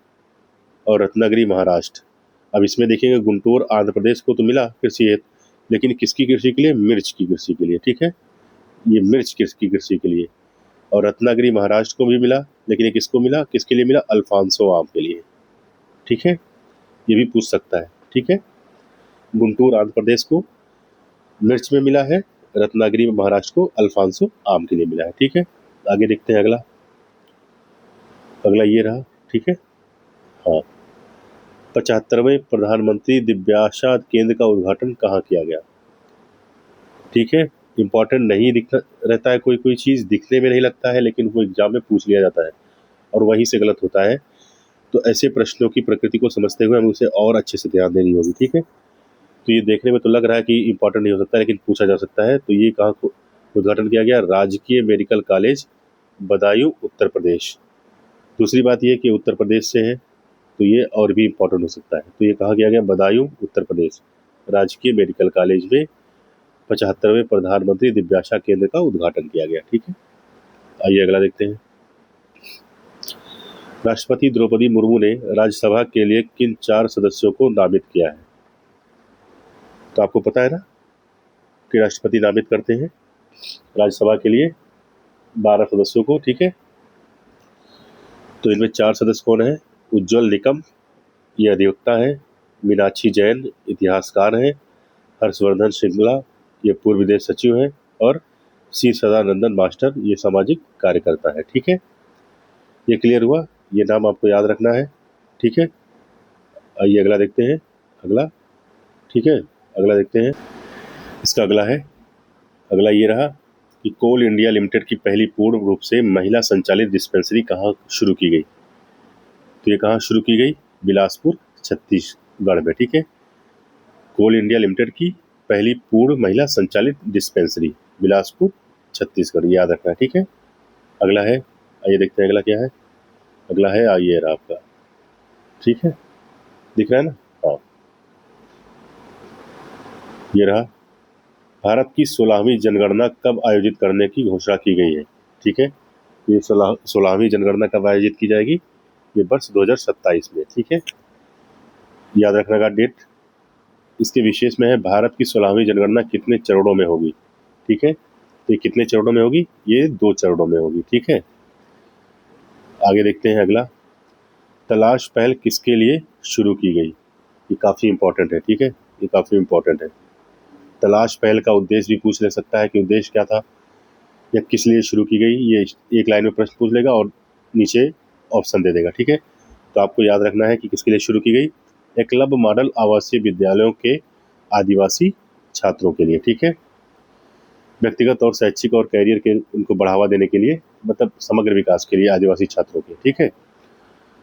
और रत्नागिरी महाराष्ट्र। अब इसमें देखेंगे गुंटूर आंध्र प्रदेश को तो मिला कृषि हेतु, लेकिन किसकी कृषि के लिए? मिर्च की कृषि के लिए, ठीक है, ये मिर्च की कृषि के लिए। और रत्नागिरी महाराष्ट्र को भी मिला, लेकिन ये किसको मिला? किसके लिए मिला? अल्फांसो आम के लिए, ठीक है, ये भी पूछ सकता है, ठीक है। गुंटूर आंध्र प्रदेश को मिर्च में मिला है, रत्नागिरी में महाराष्ट्र को अल्फांसो आम के लिए मिला है, ठीक है। आगे देखते हैं अगला ये रहा, ठीक है। हाँ, 75वें प्रधानमंत्री दिव्याशा केंद्र का उद्घाटन कहाँ किया गया, ठीक है। इंपॉर्टेंट नहीं दिखता रहता है, कोई चीज़ दिखने में नहीं लगता है, लेकिन वो एग्जाम में पूछ लिया जाता है और वहीं से गलत होता है। तो ऐसे प्रश्नों की प्रकृति को समझते हुए हमें उसे और अच्छे से ध्यान देनी होगी, ठीक है। तो ये देखने में तो लग रहा है कि इंपॉर्टेंट नहीं हो सकता, लेकिन पूछा जा सकता है। तो ये कहाँ को उद्घाटन किया गया? राजकीय मेडिकल कॉलेज बदायूं उत्तर प्रदेश। दूसरी बात ये कि उत्तर प्रदेश से है, तो ये और भी इम्पोर्टेंट हो सकता है। तो ये कहाँ किया गया? बदायूं उत्तर प्रदेश, राजकीय मेडिकल कॉलेज में 75वें प्रधानमंत्री दिव्याशा केंद्र का उद्घाटन किया गया, ठीक है। आइए अगला देखते हैं, राष्ट्रपति द्रौपदी मुर्मू ने राज्यसभा के लिए किन 4 सदस्यों को नामित किया है। तो आपको पता है ना कि राष्ट्रपति नामित करते हैं राज्यसभा के लिए 12 सदस्यों को, ठीक है। तो इनमें 4 सदस्य कौन है? उज्ज्वल निकम, ये अधिवक्ता है, मीनाक्षी जैन इतिहासकार हैं, हर्षवर्धन श्रृंगला ये पूर्व विदेश सचिव हैं, और सी सदानंदन मास्टर ये सामाजिक कार्यकर्ता है। ठीक है, ये क्लियर हुआ, ये नाम आपको याद रखना है। ठीक है, आइए अगला देखते हैं। अगला, ठीक है, अगला देखते हैं। इसका अगला ये रहा कि कोल इंडिया लिमिटेड की पहली पूर्ण रूप से महिला संचालित डिस्पेंसरी कहाँ शुरू की गई। तो ये कहाँ शुरू की गई? बिलासपुर छत्तीसगढ़ में। ठीक है, कोल इंडिया लिमिटेड की पहली पूर्ण महिला संचालित डिस्पेंसरी बिलासपुर छत्तीसगढ़, याद रखना है। ठीक है, अगला है, आइए देखते हैं अगला क्या है। अगला है आइए रहा आपका, ठीक है, दिख रहा है ना? हाँ, ये रहा। भारत की 16वीं जनगणना कब आयोजित करने की घोषणा की गई है? ठीक है, ये 16वीं जनगणना कब आयोजित की जाएगी? ये वर्ष 2027 में। ठीक है, याद रखने का डेट। इसके विशेष में है भारत की 16वीं जनगणना कितने चरणों में होगी। ठीक है, तो ये कितने चरणों में होगी? ये 2 चरणों में होगी। ठीक है, आगे देखते हैं अगला। तलाश पहल किसके लिए शुरू की गई? ये काफ़ी इंपॉर्टेंट है। ठीक है, ये काफ़ी इंपॉर्टेंट है। तलाश पहल का उद्देश्य भी पूछ ले सकता है कि उद्देश्य क्या था या किस लिए शुरू की गई। ये एक लाइन में प्रश्न पूछ लेगा और नीचे ऑप्शन दे देगा। ठीक है, तो आपको याद रखना है कि किसके लिए शुरू की गई। एकलव्य मॉडल आवासीय विद्यालयों के आदिवासी छात्रों के लिए। ठीक है, व्यक्तिगत और शैक्षिक और कैरियर के उनको बढ़ावा देने के लिए, मतलब समग्र विकास के लिए आदिवासी छात्रों के। ठीक है,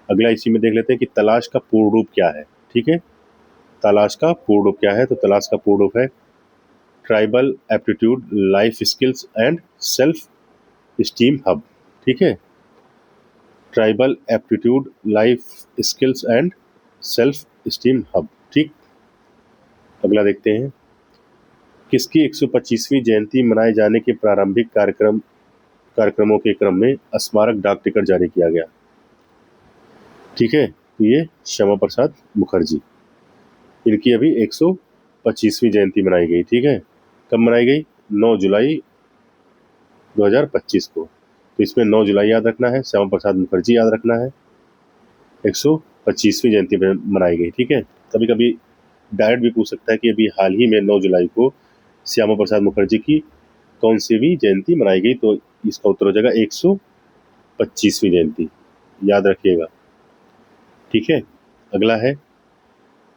अगला इसी में देख लेते हैं कि तलाश का पूर्ण रूप क्या है। ठीक है, तलाश का पूर्ण रूप क्या है? तो तलाश का पूर्ण रूप है tribal aptitude life skills and self esteem hub. ठीक है, tribal aptitude life skills and self esteem hub. ठीक, अगला देखते हैं। किसकी 125वीं जयंती मनाए जाने के प्रारंभिक कार्यक्रमों के क्रम में स्मारक डाक टिकट जारी किया गया? ठीक है, तो ये श्यामा प्रसाद मुखर्जी, इनकी अभी 125वीं जयंती मनाई गई। ठीक है, कब मनाई गई? 9 जुलाई 2025 को। तो इसमें 9 जुलाई याद रखना है, श्यामा प्रसाद मुखर्जी याद रखना है, 125वीं जयंती मनाई गई। ठीक है, कभी कभी डायरेक्ट भी पूछ सकता है कि अभी हाल ही में 9 जुलाई को श्यामा प्रसाद मुखर्जी की कौन सी भी जयंती मनाई गई, तो इसका उत्तर हो जाएगा 125वीं जयंती, याद रखिएगा। ठीक है, अगला है,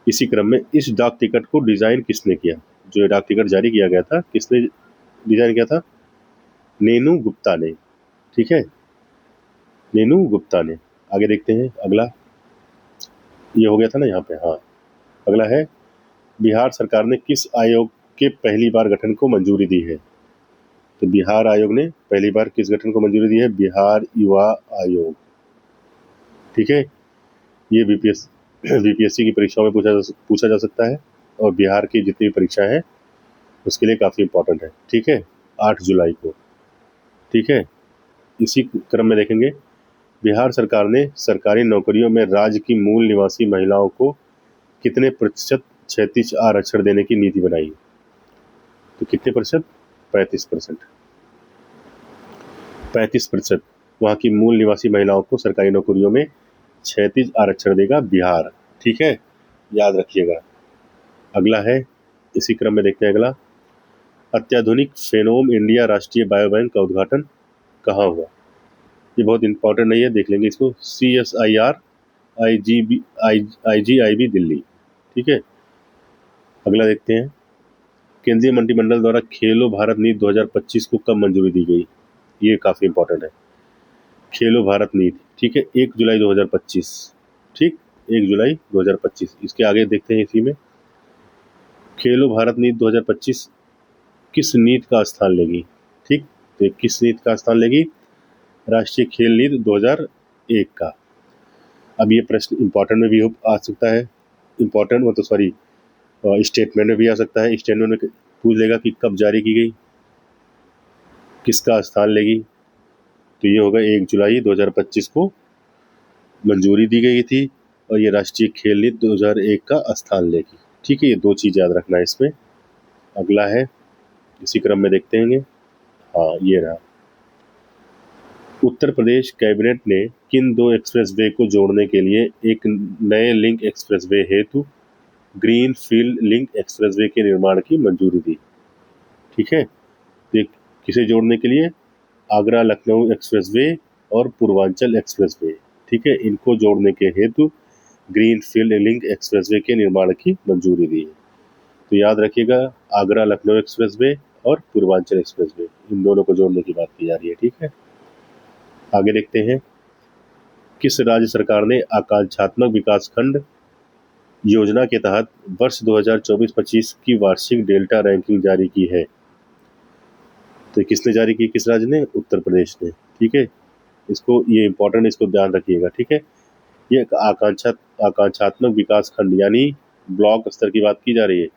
इसी क्रम में इस डाक टिकट को डिजाइन किसने किया? जो ये डाक टिकट जारी किया गया था, किसने डिजाइन किया था? नेनू गुप्ता ने। ठीक है, नेनू गुप्ता ने। आगे देखते हैं अगला, ये हो गया था ना यहाँ पे। हाँ, अगला है, बिहार सरकार ने किस आयोग के पहली बार गठन को मंजूरी दी है? तो बिहार आयोग ने पहली बार किस गठन को मंजूरी दी है? बिहार युवा आयोग। ठीक है, ये बीपीएससी की परीक्षाओं में पूछा जा सकता है, और बिहार की जितनी भी परीक्षा है उसके लिए काफ़ी इंपॉर्टेंट है। ठीक है, 8 जुलाई को। ठीक है, इसी क्रम में देखेंगे, बिहार सरकार ने सरकारी नौकरियों में राज्य की मूल निवासी महिलाओं को कितने प्रतिशत क्षैतिज आरक्षण देने की नीति बनाई? तो कितने प्रतिशत? 35%। 35% वहाँ की मूल निवासी महिलाओं को सरकारी नौकरियों में क्षैतिज आरक्षण देगा बिहार। ठीक है, याद रखिएगा। अगला है, इसी क्रम में देखते हैं अगला, अत्याधुनिक फेनोम इंडिया राष्ट्रीय बायोबैंक का उद्घाटन कहाँ हुआ? ये बहुत इंपॉर्टेंट नहीं है, देख लेंगे इसको। CSIR IGIB Delhi. ठीक है, अगला देखते हैं, केंद्रीय मंत्रिमंडल द्वारा खेलो भारत नीति 2025 को कब मंजूरी दी गई? ये काफ़ी इंपॉर्टेंट है, खेलो भारत नीति। ठीक है, 1 जुलाई 2025। ठीक, 1 जुलाई 2025। इसके आगे देखते हैं, इसी में खेलो भारत नीति 2025 किस नीति का स्थान लेगी? ठीक, तो किस नीति का स्थान लेगी? राष्ट्रीय खेल नीति 2001 का। अब ये प्रश्न इंपॉर्टेंट में भी आ सकता है, इंपॉर्टेंट मतलब सॉरी स्टेटमेंट में भी आ सकता है। स्टेटमेंट में पूछ लेगा कि कब जारी की गई, किसका स्थान लेगी। तो ये होगा 1 जुलाई 2025 को मंजूरी दी गई थी, और ये राष्ट्रीय खेल नीति 2001 का स्थान लेगी। ठीक है, ये 2 चीज़ याद रखना है इसमें। अगला है, इसी क्रम में देखते हैं। हाँ, ये रहा, उत्तर प्रदेश कैबिनेट ने किन 2 एक्सप्रेसवे को जोड़ने के लिए एक नए लिंक एक्सप्रेसवे हेतु ग्रीन फील्ड लिंक एक्सप्रेसवे के निर्माण की मंजूरी दी। ठीक है, तो ये किसे जोड़ने के लिए? आगरा लखनऊ एक्सप्रेसवे और पूर्वांचल एक्सप्रेसवे, ठीक है, इनको जोड़ने के हेतु ग्रीन फील्ड लिंक एक्सप्रेसवे के निर्माण की मंजूरी दी है। तो याद रखिएगा, आगरा लखनऊ एक्सप्रेसवे और पूर्वांचल एक्सप्रेसवे, इन दोनों को जोड़ने की बात की जा रही है। ठीक है, आगे देखते हैं। किस राज्य सरकार ने आकांक्षात्मक विकास खंड योजना के तहत वर्ष 2024-25 की वार्षिक डेल्टा रैंकिंग जारी की है? तो किसने जारी की? किस राज्य ने? उत्तर प्रदेश ने। ठीक है, इसको, ये इंपॉर्टेंट, इसको ध्यान रखिएगा। ठीक है, ये आकांक्षात्मक विकास खंड यानी ब्लॉक स्तर की बात की जा रही है,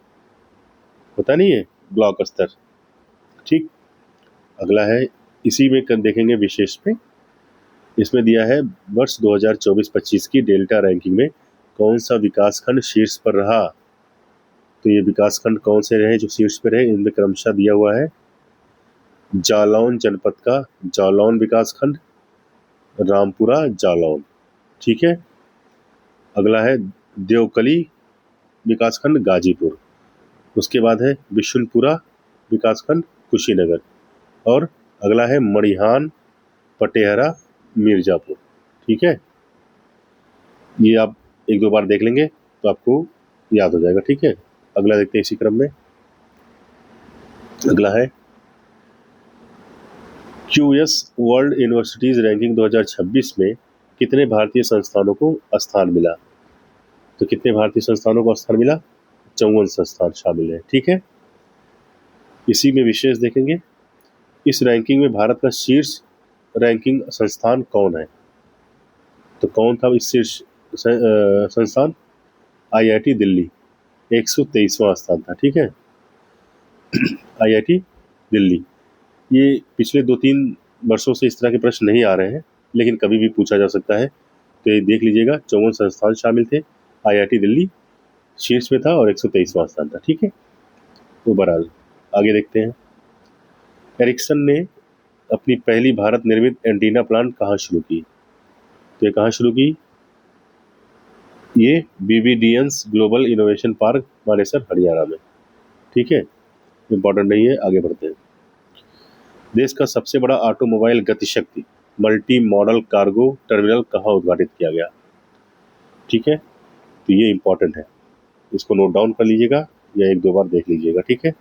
पता नहीं है, ब्लॉक स्तर। ठीक, अगला है, इसी में देखेंगे विशेष पे, इसमें दिया है वर्ष 2024-25 की डेल्टा रैंकिंग में कौन सा विकास खंड शीर्ष पर रहा। तो ये विकास खंड कौन से रहे जो शीर्ष पर रहे? इनमें क्रमशः दिया हुआ है जालौन जनपद का जालौन विकास खंड, रामपुरा जालौन। ठीक है, अगला है देवकली विकासखंड गाजीपुर, उसके बाद है बिशुनपुरा विकासखंड कुशीनगर, और अगला है मड़िहान पटेहरा मिर्जापुर। ठीक है, ये आप एक दो बार देख लेंगे तो आपको याद हो जाएगा। ठीक है, अगला देखते हैं इसी क्रम में। अगला है QS वर्ल्ड यूनिवर्सिटीज रैंकिंग 2026 में कितने भारतीय संस्थानों को स्थान मिला? तो कितने भारतीय संस्थानों को स्थान मिला? 54 संस्थान शामिल है। ठीक है, इसी में विशेष देखेंगे, इस रैंकिंग में भारत का शीर्ष रैंकिंग संस्थान कौन है? तो कौन था इस शीर्ष संस्थान? IIT दिल्ली, 123वां स्थान था। ठीक है, IIT दिल्ली। ये पिछले 2-3 वर्षों से इस तरह के प्रश्न नहीं आ रहे हैं, लेकिन कभी भी पूछा जा सकता है, तो ये देख लीजिएगा, 54 संस्थान शामिल थे, IIT दिल्ली शीर्ष में था और 123वां स्थान था। ठीक है, तो बहरहाल आगे देखते हैं। एरिक्सन ने अपनी पहली भारत निर्मित एंटीना प्लांट कहाँ शुरू की? तो ये कहाँ शुरू की? ये BBDNS global innovation park, Manesar, Haryana में। ठीक है, इंपॉर्टेंट नहीं है, आगे बढ़ते हैं। देश का सबसे बड़ा automobile Gati Shakti multi modal cargo terminal कहाँ उद्घाटित किया गया? ठीक है, तो ये इंपॉर्टेंट है, इसको नोट डाउन कर लीजिएगा या एक दो बार देख लीजिएगा। ठीक है,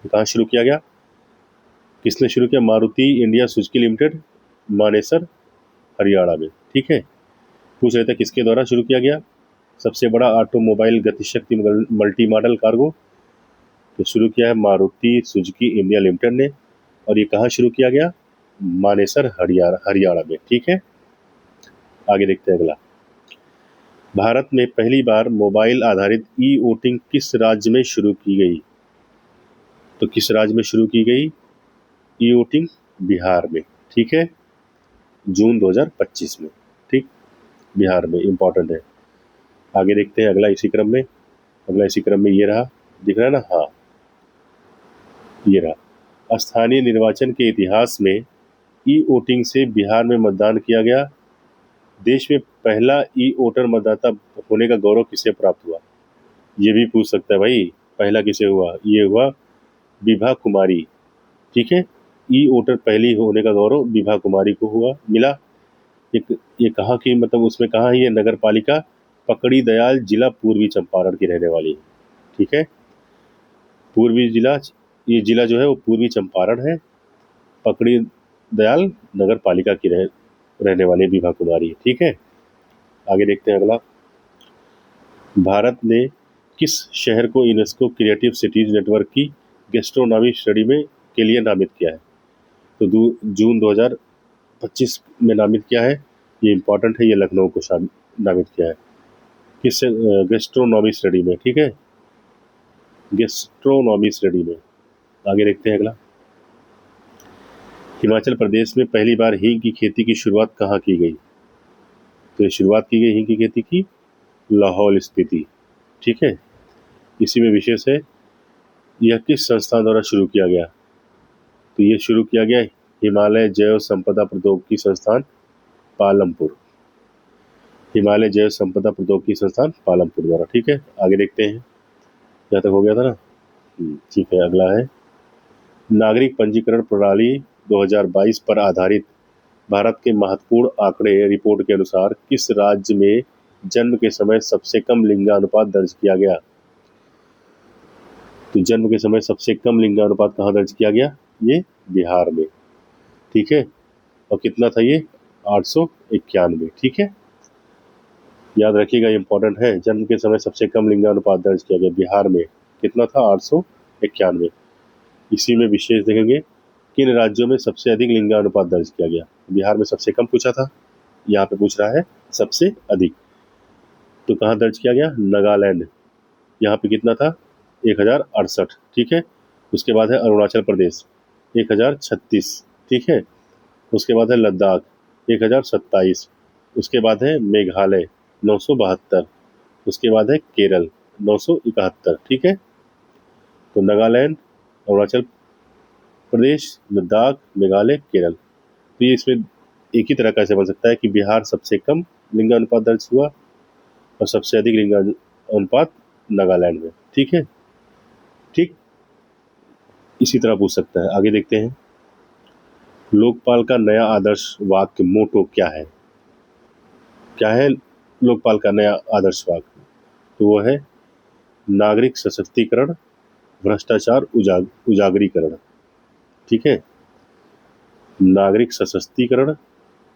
कहाँ शुरू किया गया? किसने शुरू किया? Maruti India Suzuki limited, Manesar, Haryana में। ठीक है, पूछ रहे थे किसके द्वारा शुरू किया गया सबसे बड़ा automobile Gati Shakti multi modal cargo? तो शुरू किया है मारुति सुजुकी इंडिया लिमिटेड ने, और ये कहाँ शुरू किया गया? मानेसर, हरियाणा में। ठीक है, आगे देखते हैं अगला। भारत में पहली बार मोबाइल आधारित ई वोटिंग किस राज्य में शुरू की गई? तो किस राज्य में शुरू की गई ई वोटिंग? बिहार में। ठीक है, जून 2025 में। ठीक, बिहार में, इंपॉर्टेंट है। आगे देखते हैं अगला इसी क्रम में। अगला इसी क्रम में ये रहा, दिख रहा है ना? हाँ, ये रहा। स्थानीय निर्वाचन के इतिहास में ई वोटिंग से बिहार में मतदान किया गया। देश में पहला ई वोटर मतदाता होने का गौरव किसे प्राप्त हुआ? ये भी पूछ सकता है भाई, पहला किसे हुआ? ये हुआ विभा कुमारी। ठीक है, ई वोटर पहली होने का गौरव विभा कुमारी को हुआ, मिला। ये कहाँ की, मतलब उसमें कहाँ ये नगर पालिका? पकड़ी दयाल, जिला पूर्वी चंपारण की रहने वाली है। ठीक है, पूर्वी जिला, ये जिला जो है वो पूर्वी चंपारण है। पकड़ी दयाल नगर पालिका की रहने वाली विभा कुमारी। ठीक है, आगे देखते हैं अगला। भारत ने किस शहर को यूनेस्को क्रिएटिव सिटीज नेटवर्क की गैस्ट्रोनॉमी श्रेणी में के लिए नामित किया है? तो जून 2025 में नामित किया है। ये इंपॉर्टेंट है, ये लखनऊ को नामित किया है। किस गैस्ट्रोनॉमी श्रेणी में? ठीक है, गैस्ट्रोनॉमी श्रेणी में। आगे देखते हैं अगला। हिमाचल प्रदेश में पहली बार हींग की खेती की शुरुआत कहाँ की गई? तो शुरुआत की गई हींग की खेती की लाहौल स्पीति। ठीक है, इसी में विशेष है, यह किस संस्थान द्वारा शुरू किया गया? तो ये शुरू किया गया हिमालय जैव संपदा प्रौद्योगिकी संस्थान, पालमपुर। हिमालय जैव संपदा प्रौद्योगिकी संस्थान, पालमपुर द्वारा। ठीक है, आगे देखते हैं। यहाँ तक हो गया था ना। ठीक है, अगला है नागरिक पंजीकरण प्रणाली 2022 पर आधारित भारत के महत्वपूर्ण आंकड़े रिपोर्ट के अनुसार किस राज्य में जन्म के समय सबसे कम लिंगानुपात दर्ज किया गया? तो जन्म के समय सबसे कम लिंगानुपात कहाँ दर्ज किया गया? ये बिहार में। ठीक है, और कितना था ये? 891। ठीक है, याद रखिएगा, इंपॉर्टेंट है। जन्म के समय सबसे कम लिंगानुपात दर्ज किया गया बिहार में, कितना था? 891। इसी में विशेष देखेंगे किन राज्यों में सबसे अधिक लिंगानुपात दर्ज किया गया। बिहार में सबसे कम पूछा था, यहाँ पे पूछ रहा है सबसे अधिक। तो कहाँ दर्ज किया गया? नागालैंड, यहाँ पे कितना था? 1068। ठीक है, उसके बाद है अरुणाचल प्रदेश 1036। ठीक है, उसके बाद है लद्दाख 1027। उसके बाद है मेघालय 972। उसके बाद है केरल 971। ठीक है, तो नागालैंड, अरुणाचल प्रदेश, लद्दाख, मेघालय, केरल। तो ये इसमें एक ही तरह का ऐसे बन सकता है कि बिहार सबसे कम लिंगानुपात दर्ज हुआ और सबसे अधिक लिंगानुपात नागालैंड में। ठीक है, ठीक इसी तरह पूछ सकता है। आगे देखते हैं, लोकपाल का नया आदर्श वाक्य मोटो क्या है? क्या है लोकपाल का नया आदर्श वाक्य? तो वो है नागरिक सशक्तिकरण, भ्रष्टाचार उजागरीकरण। ठीक है, नागरिक सशक्तिकरण,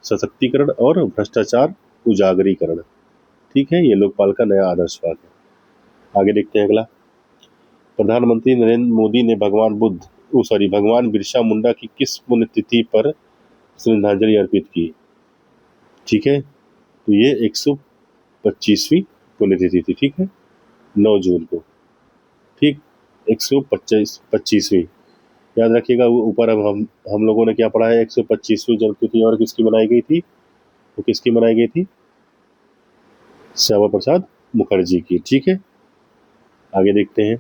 सशक्तिकरण और भ्रष्टाचार उजागरीकरण। ठीक है, ये लोकपाल का नया आदर्श वाक्य है। आगे देखते हैं अगला, प्रधानमंत्री नरेंद्र मोदी ने भगवान बिरसा मुंडा की किस पुण्यतिथि पर श्रद्धांजलि अर्पित की? ठीक है, तो ये 125वीं पुण्यतिथि थी। ठीक है, 9 जून को। ठीक, 125वीं। याद रखिएगा, वो ऊपर हम लोगों ने क्या पढ़ा है? 125वीं जन्मतिथि और किसकी मनाई गई थी? वो किसकी मनाई गई थी? श्यामा प्रसाद मुखर्जी की। ठीक है, आगे देखते हैं,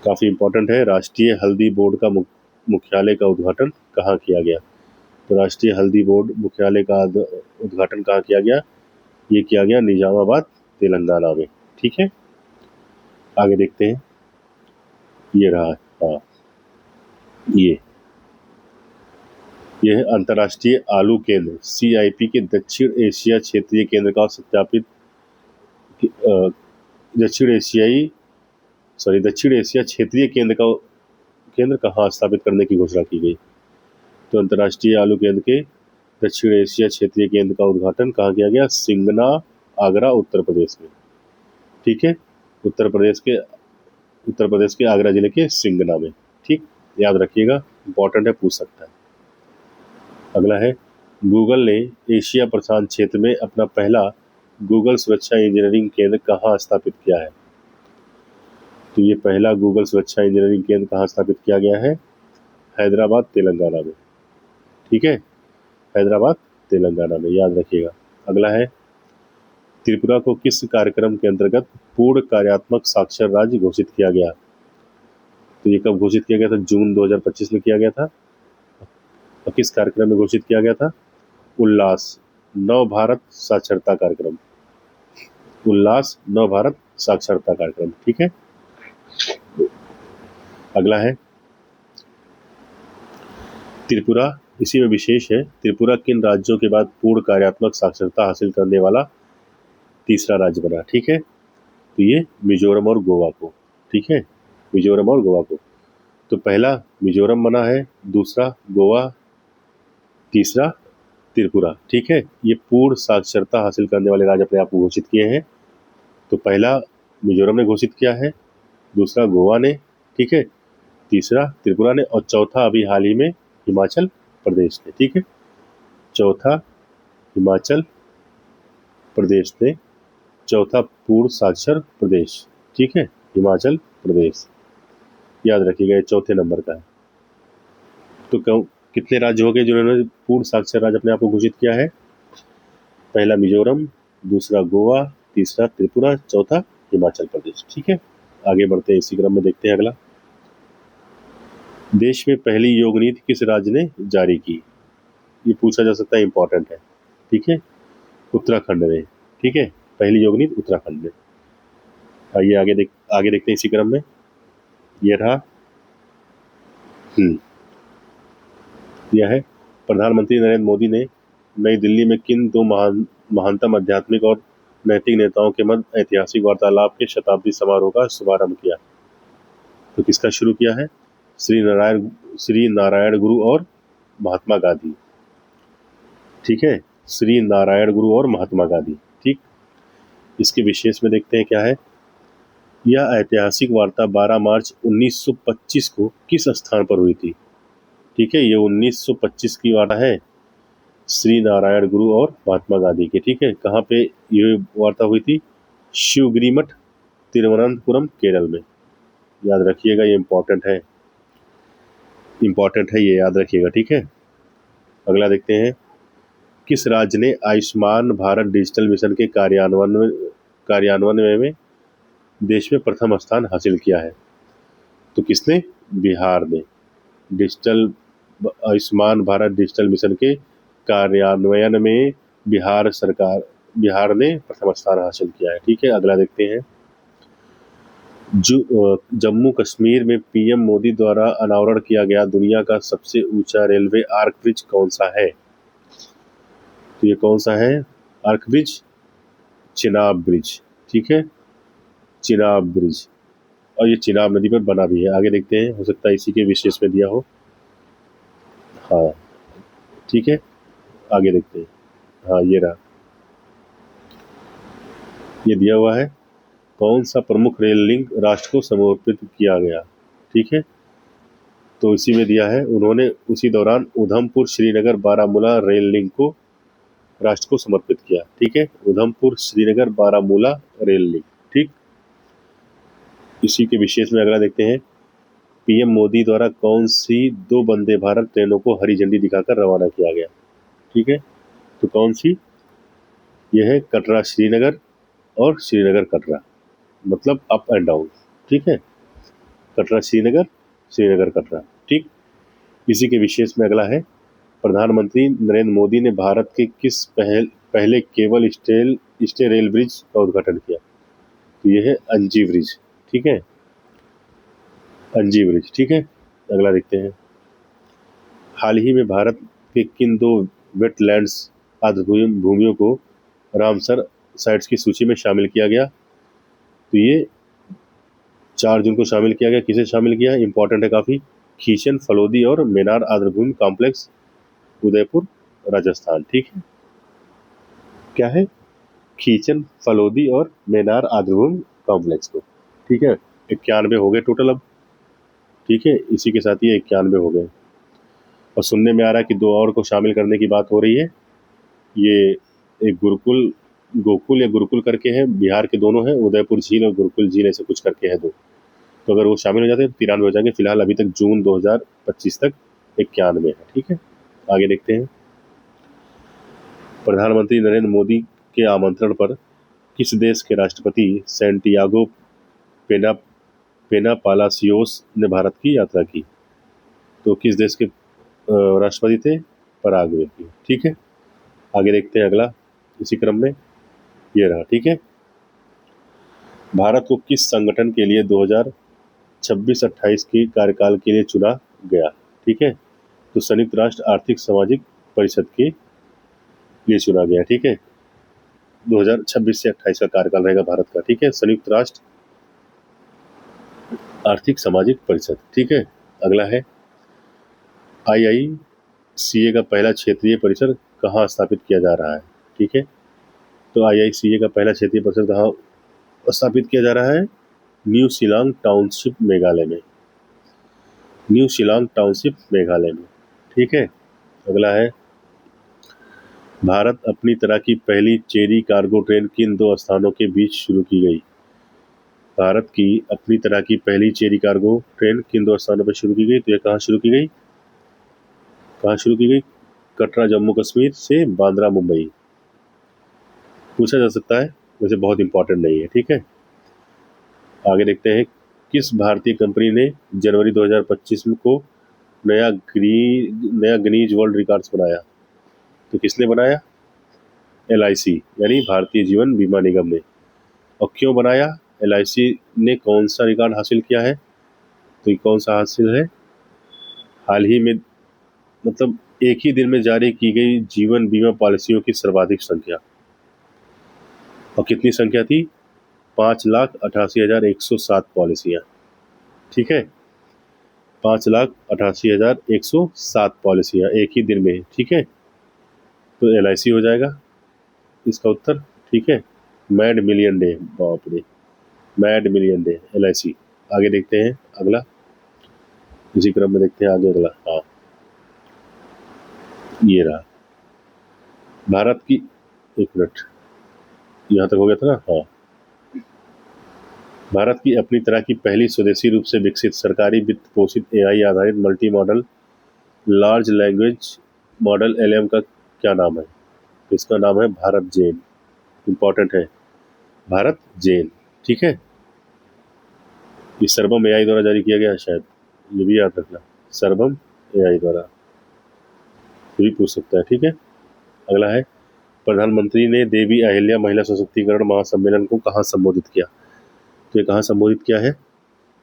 काफी इंपॉर्टेंट है, राष्ट्रीय हल्दी बोर्ड का मुख्यालय का उद्घाटन कहाँ किया गया? तो राष्ट्रीय हल्दी बोर्ड मुख्यालय का उद्घाटन कहाँ किया गया? ये किया गया निजामाबाद, तेलंगाना में। ठीक है, आगे देखते हैं, ये रहा है, हाँ, ये है अंतर्राष्ट्रीय आलू केंद्र CIP के दक्षिण एशिया क्षेत्रीय केंद्र का सत्यापित दक्षिण एशिया क्षेत्रीय केंद्र कहाँ स्थापित करने की घोषणा की गई? तो अंतर्राष्ट्रीय आलू केंद्र के दक्षिण एशिया क्षेत्रीय केंद्र का उद्घाटन कहाँ किया गया? सिंगना, आगरा, उत्तर प्रदेश में। ठीक है, उत्तर प्रदेश के आगरा जिले के सिंगना में। ठीक, याद रखिएगा, इंपॉर्टेंट है, पूछ सकता है। अगला है, गूगल ने एशिया प्रशांत क्षेत्र में अपना पहला गूगल सुरक्षा इंजीनियरिंग केंद्र कहाँ स्थापित किया है? तो ये पहला गूगल सुरक्षा इंजीनियरिंग केंद्र कहाँ स्थापित किया गया है? हैदराबाद, तेलंगाना में। ठीक है, हैदराबाद, तेलंगाना में, याद रखिएगा। अगला है, त्रिपुरा को किस कार्यक्रम के अंतर्गत पूर्ण कार्यात्मक साक्षर राज्य घोषित किया गया? तो ये कब घोषित किया गया था? जून 2025 में किया गया था। और किस कार्यक्रम में घोषित किया गया था? उल्लास नव भारत साक्षरता कार्यक्रम। उल्लास नव भारत साक्षरता कार्यक्रम। ठीक है, अगला है, त्रिपुरा, इसी में विशेष है, त्रिपुरा किन राज्यों के बाद पूर्ण कार्यात्मक साक्षरता हासिल करने वाला तीसरा राज्य बना? ठीक है, तो ये मिजोरम और गोवा को। ठीक है, मिजोरम और गोवा को। तो पहला मिजोरम बना है, दूसरा गोवा, तीसरा त्रिपुरा। ठीक है, ये पूर्ण साक्षरता हासिल करने वाले राज्य अपने आप को घोषित किए हैं। तो पहला मिजोरम ने घोषित किया है, दूसरा गोवा ने, ठीक है, तीसरा त्रिपुरा ने, और चौथा अभी हाल ही में हिमाचल प्रदेश ने। ठीक है, चौथा हिमाचल प्रदेश ने, चौथा पूर्ण साक्षर प्रदेश। ठीक है, हिमाचल प्रदेश, याद रखिएगा, ये चौथे नंबर का है। तो कितने राज्य हो गए जिन्होंने पूर्ण साक्षर राज्य अपने आप को घोषित किया है? पहला मिजोरम, दूसरा गोवा, तीसरा त्रिपुरा, चौथा हिमाचल प्रदेश। ठीक है, आगे बढ़ते हैं, इसी क्रम में देखते हैं अगला, देश में पहली योग नीति किस राज्य ने जारी की? ये पूछा जा सकता है, इंपॉर्टेंट है। ठीक है, उत्तराखंड ने। ठीक है, पहली योग नीति उत्तराखंड ने। आइए आगे देखते हैं इसी क्रम में। ये रहा। यह है, प्रधानमंत्री नरेंद्र मोदी ने नई दिल्ली में किन दो महानतम आध्यात्मिक और नैतिक नेताओं के मध्य ऐतिहासिक वार्तालाप के शताब्दी समारोह का शुभारंभ किया? तो किसका शुरू किया है? श्री नारायण गुरु और महात्मा गांधी। ठीक है, श्री नारायण गुरु और महात्मा गांधी। ठीक, इसके विशेष में देखते हैं क्या है। यह ऐतिहासिक वार्ता 12 मार्च 1925 को किस स्थान पर हुई थी? ठीक है, ये 1925 की वार्ता है, श्री नारायण गुरु और महात्मा गांधी की। ठीक है, कहाँ पे ये वार्ता हुई थी? शिवगिरी मठ, तिरुवनंतपुरम, केरल में। याद रखिएगा, ये इम्पोर्टेंट है, ये याद रखिएगा। ठीक है, अगला देखते हैं। किस राज्य ने आयुष्मान भारत डिजिटल मिशन के कार्यान्वयन में देश में प्रथम स्थान हासिल किया है? तो किसने? बिहार ने। आयुष्मान भारत डिजिटल मिशन के कार्यान्वयन में बिहार ने प्रथम स्थान हासिल किया है। ठीक है, अगला देखते हैं। जम्मू कश्मीर में पीएम मोदी द्वारा अनावरण किया गया दुनिया का सबसे ऊंचा रेलवे आर्क ब्रिज कौन सा है? तो ये कौन सा है आर्क ब्रिज? चिनाब ब्रिज। ठीक है, चिनाब ब्रिज, और ये चिनाब नदी पर बना भी है। आगे देखते हैं, हो सकता है इसी के विशेष में दिया हो। हाँ, ठीक है, आगे देखते हैं। हाँ, ये रहा, ये दिया हुआ है। कौन सा प्रमुख रेल लिंक राष्ट्र को समर्पित किया गया? ठीक है, तो इसी में दिया है, उन्होंने उसी दौरान उधमपुर श्रीनगर बारामूला रेल लिंक को राष्ट्र को समर्पित किया। ठीक है, उधमपुर श्रीनगर बारामूला रेल लिंक। ठीक, इसी के विशेष में अगला देखते हैं। पीएम मोदी द्वारा कौन सी दो वंदे भारत ट्रेनों को हरी झंडी दिखाकर रवाना किया गया? ठीक है, तो कौन सी? यह है कटरा श्रीनगर और श्रीनगर कटरा, मतलब अप एंड डाउन। ठीक है, कटरा श्रीनगर, श्रीनगर कटरा। ठीक, इसी के विशेष में अगला है। प्रधानमंत्री नरेंद्र मोदी ने भारत के किस पहले केबल स्टे रेल ब्रिज का उद्घाटन किया? तो यह है अंजी ब्रिज। ठीक है, अंजी ब्रिज। ठीक है, अगला देखते हैं। हाल ही में भारत के किन दो वेटलैंड्स आर्द्र भूमियों को रामसर साइट्स की सूची में शामिल किया गया? तो ये 4 जून को शामिल किया गया। किसे शामिल किया? इंपॉर्टेंट है काफी। खीचन, फलोदी और मेनार आर्द्रभूमि कॉम्प्लेक्स, उदयपुर, राजस्थान। ठीक है, क्या है? खीचन, फलोदी और मेनार आर्द्रभूमि कॉम्प्लेक्स को। ठीक है, 91 हो गए टोटल अब। ठीक है, इसी के साथ ये 91 हो गए। और सुनने में आ रहा है कि 2 और को शामिल करने की बात हो रही है। ये एक गोकुल या गुरुकुल करके है, बिहार के दोनों हैं, उदयपुर झील और गुरुकुल झील, ऐसे कुछ करके है 2। तो अगर वो शामिल हो जाते हैं तो 93 हो जाएंगे। फिलहाल अभी तक जून 2025 तक 91 है। ठीक है, आगे देखते हैं। प्रधानमंत्री नरेंद्र मोदी के आमंत्रण पर किस देश के राष्ट्रपति सैंटियागो पेना पेना पालासियोस ने भारत की यात्रा की? तो किस देश के राष्ट्रपति थे? पराग्वे की। ठीक है, आगे देखते हैं अगला इसी क्रम में। ये रहा। ठीक है, भारत को किस संगठन के लिए 2026-28 के कार्यकाल के लिए चुना गया? ठीक है, तो संयुक्त राष्ट्र आर्थिक सामाजिक परिषद के लिए चुना गया। ठीक है, 2026 से 28 का कार्यकाल रहेगा भारत का। ठीक है, संयुक्त राष्ट्र आर्थिक सामाजिक परिषद। ठीक है, अगला है। IICA का पहला क्षेत्रीय परिसर कहाँ स्थापित किया जा रहा है? ठीक है, तो IICA का पहला क्षेत्रीय परिसर कहाँ स्थापित किया जा रहा है? न्यू शिलांग टाउनशिप, मेघालय में। न्यू शिलांग टाउनशिप, मेघालय में। ठीक है, अगला है। भारत अपनी तरह की पहली चेरी कार्गो ट्रेन किन 2 स्थानों के बीच शुरू की गई? भारत की अपनी तरह की पहली चेरी कार्गो ट्रेन किन 2 स्थानों पर शुरू की गई? तो ये कहाँ शुरू की गई? कहाँ शुरू की गई? कटरा जम्मू कश्मीर से बांद्रा मुंबई। पूछा जा सकता है, वैसे बहुत इंपॉर्टेंट नहीं है। ठीक है, आगे देखते हैं। किस भारतीय कंपनी ने जनवरी 2025 को नया गिनीज वर्ल्ड रिकॉर्ड्स बनाया? तो किसने बनाया? LIC यानी भारतीय जीवन बीमा निगम ने। और क्यों बनाया LIC ने कौन सा रिकॉर्ड हासिल किया है? तो ये कौन सा हासिल है? हाल ही में, मतलब एक ही दिन में जारी की गई जीवन बीमा पॉलिसियों की सर्वाधिक संख्या, और कितनी संख्या थी? 5,88,107 पॉलिसियां। ठीक है, 5,88,107 पॉलिसियां एक ही दिन में। ठीक है, तो LIC हो जाएगा इसका उत्तर। ठीक है, मैड मिलियन डे, बाप रे, मैड मिलियन डे LIC। आगे देखते हैं अगला, इसी क्रम में देखते हैं आगे अगला। हाँ, ये रहा भारत की, एक मिनट, यहाँ तक हो गया था ना। हाँ, भारत की अपनी तरह की पहली स्वदेशी रूप से विकसित सरकारी वित्त पोषित AI आधारित multi modal large language model LM का क्या नाम है? तो इसका नाम है भारत जेन। इंपॉर्टेंट है, भारत जेन। ठीक है, ये सर्वम AI द्वारा जारी किया गया है शायद, ये भी याद रखना, सर्वम AI द्वारा, ये भी पूछ सकता है। ठीक है, अगला है, प्रधानमंत्री ने देवी अहिल्या महिला सशक्तिकरण महासम्मेलन को कहाँ संबोधित किया? तो ये कहाँ संबोधित किया है?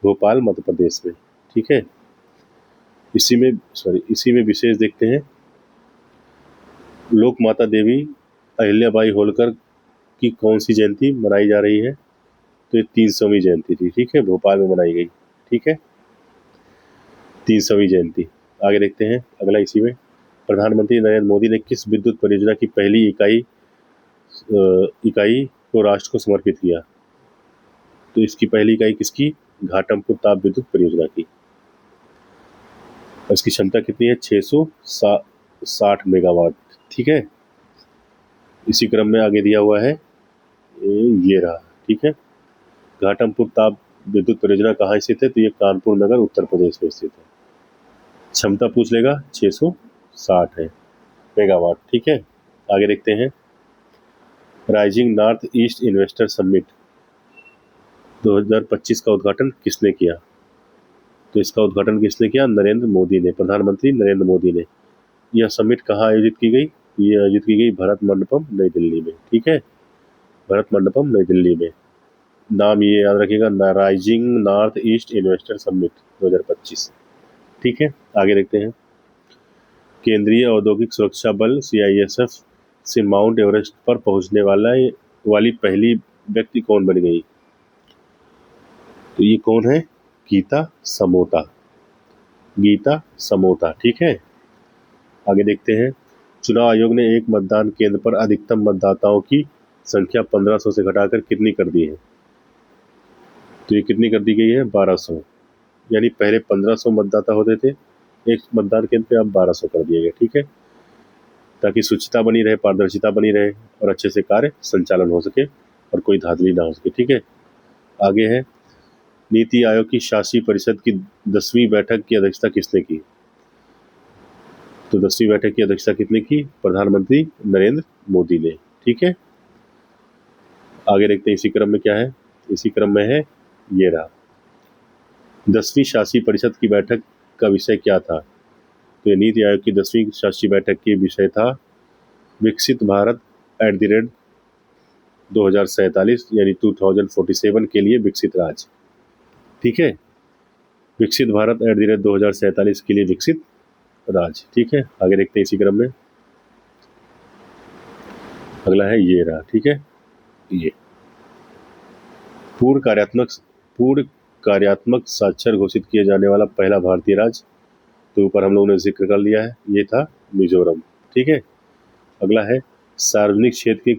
भोपाल, मध्य प्रदेश में। ठीक है, इसी में विशेष देखते हैं, लोक माता देवी अहिल्याबाई होलकर की कौन सी जयंती मनाई जा रही है? तो ये 300वीं जयंती थी। ठीक है, भोपाल में मनाई गई। ठीक है, 300वीं जयंती। आगे देखते हैं अगला, इसी में, प्रधानमंत्री नरेंद्र मोदी ने किस विद्युत परियोजना की पहली इकाई को राष्ट्र को समर्पित किया? तो इसकी पहली इकाई किसकी? घाटमपुर ताप विद्युत परियोजना की। इसकी क्षमता कितनी है? 660 मेगावाट। ठीक है, इसी क्रम में आगे दिया हुआ है, ये रहा। ठीक है, घाटमपुर ताप विद्युत परियोजना कहाँ स्थित है? तो ये कानपुर नगर, उत्तर प्रदेश में स्थित है। क्षमता पूछ लेगा, 660 है मेगावाट। ठीक है, आगे देखते हैं, rising north east investor summit 2025 का उद्घाटन किसने किया? तो इसका उद्घाटन किसने किया? नरेंद्र मोदी ने, प्रधानमंत्री नरेंद्र मोदी ने। यह समिट कहाँ आयोजित की गई? ये आयोजित की गई भरत मंडपम, नई दिल्ली में। ठीक है, भरत मंडपम, नई दिल्ली में। नाम ये याद रखिएगा, rising north east investor summit 2025। ठीक है, आगे देखते हैं, केंद्रीय औद्योगिक सुरक्षा बल CISF से माउंट एवरेस्ट पर पहुंचने वाली पहली व्यक्ति कौन बन गई? तो ये कौन है? गीता समोता, गीता समोता। ठीक है, आगे देखते हैं, चुनाव आयोग ने एक मतदान केंद्र पर अधिकतम मतदाताओं की संख्या 1500 से घटाकर कितनी कर दी है? तो ये कितनी कर दी गई है? 1200। यानी पहले 1500 मतदाता होते थे एक मतदान केंद्र पे, अब 1200 कर दिए गए। ठीक है, ताकि शुचिता बनी रहे, पारदर्शिता बनी रहे और अच्छे से कार्य संचालन हो सके और कोई धांधली ना हो सके। ठीक है, आगे है, नीति आयोग की शासी परिषद की 10वीं बैठक की अध्यक्षता किसने की? तो 10वीं बैठक की अध्यक्षता किसने की? प्रधानमंत्री नरेंद्र मोदी ने। ठीक है, आगे देखते हैं इसी क्रम में क्या है। इसी क्रम में है, ये रहा, 10वीं शासी परिषद की बैठक का विषय क्या था? तो नीति आयोग की 10वीं शासी बैठक की विषय था विकसित भारत @ 2047, यानी 2047 के लिए विकसित राज्य। ठीक है, विकसित भारत @ 2047 के लिए विकसित राज्य। ठीक है, आगे देखते हैं इसी क्रम में, अगला है, ये रहा। ठीक है, ये पूर्ण कार्यात्मक साक्षर घोषित किए जाने वाला पहला भारतीय राज्य, तो ऊपर हम लोगों ने जिक्र कर लिया है, ये था मिजोरम। ठीक है, अगला है, सार्वजनिक क्षेत्र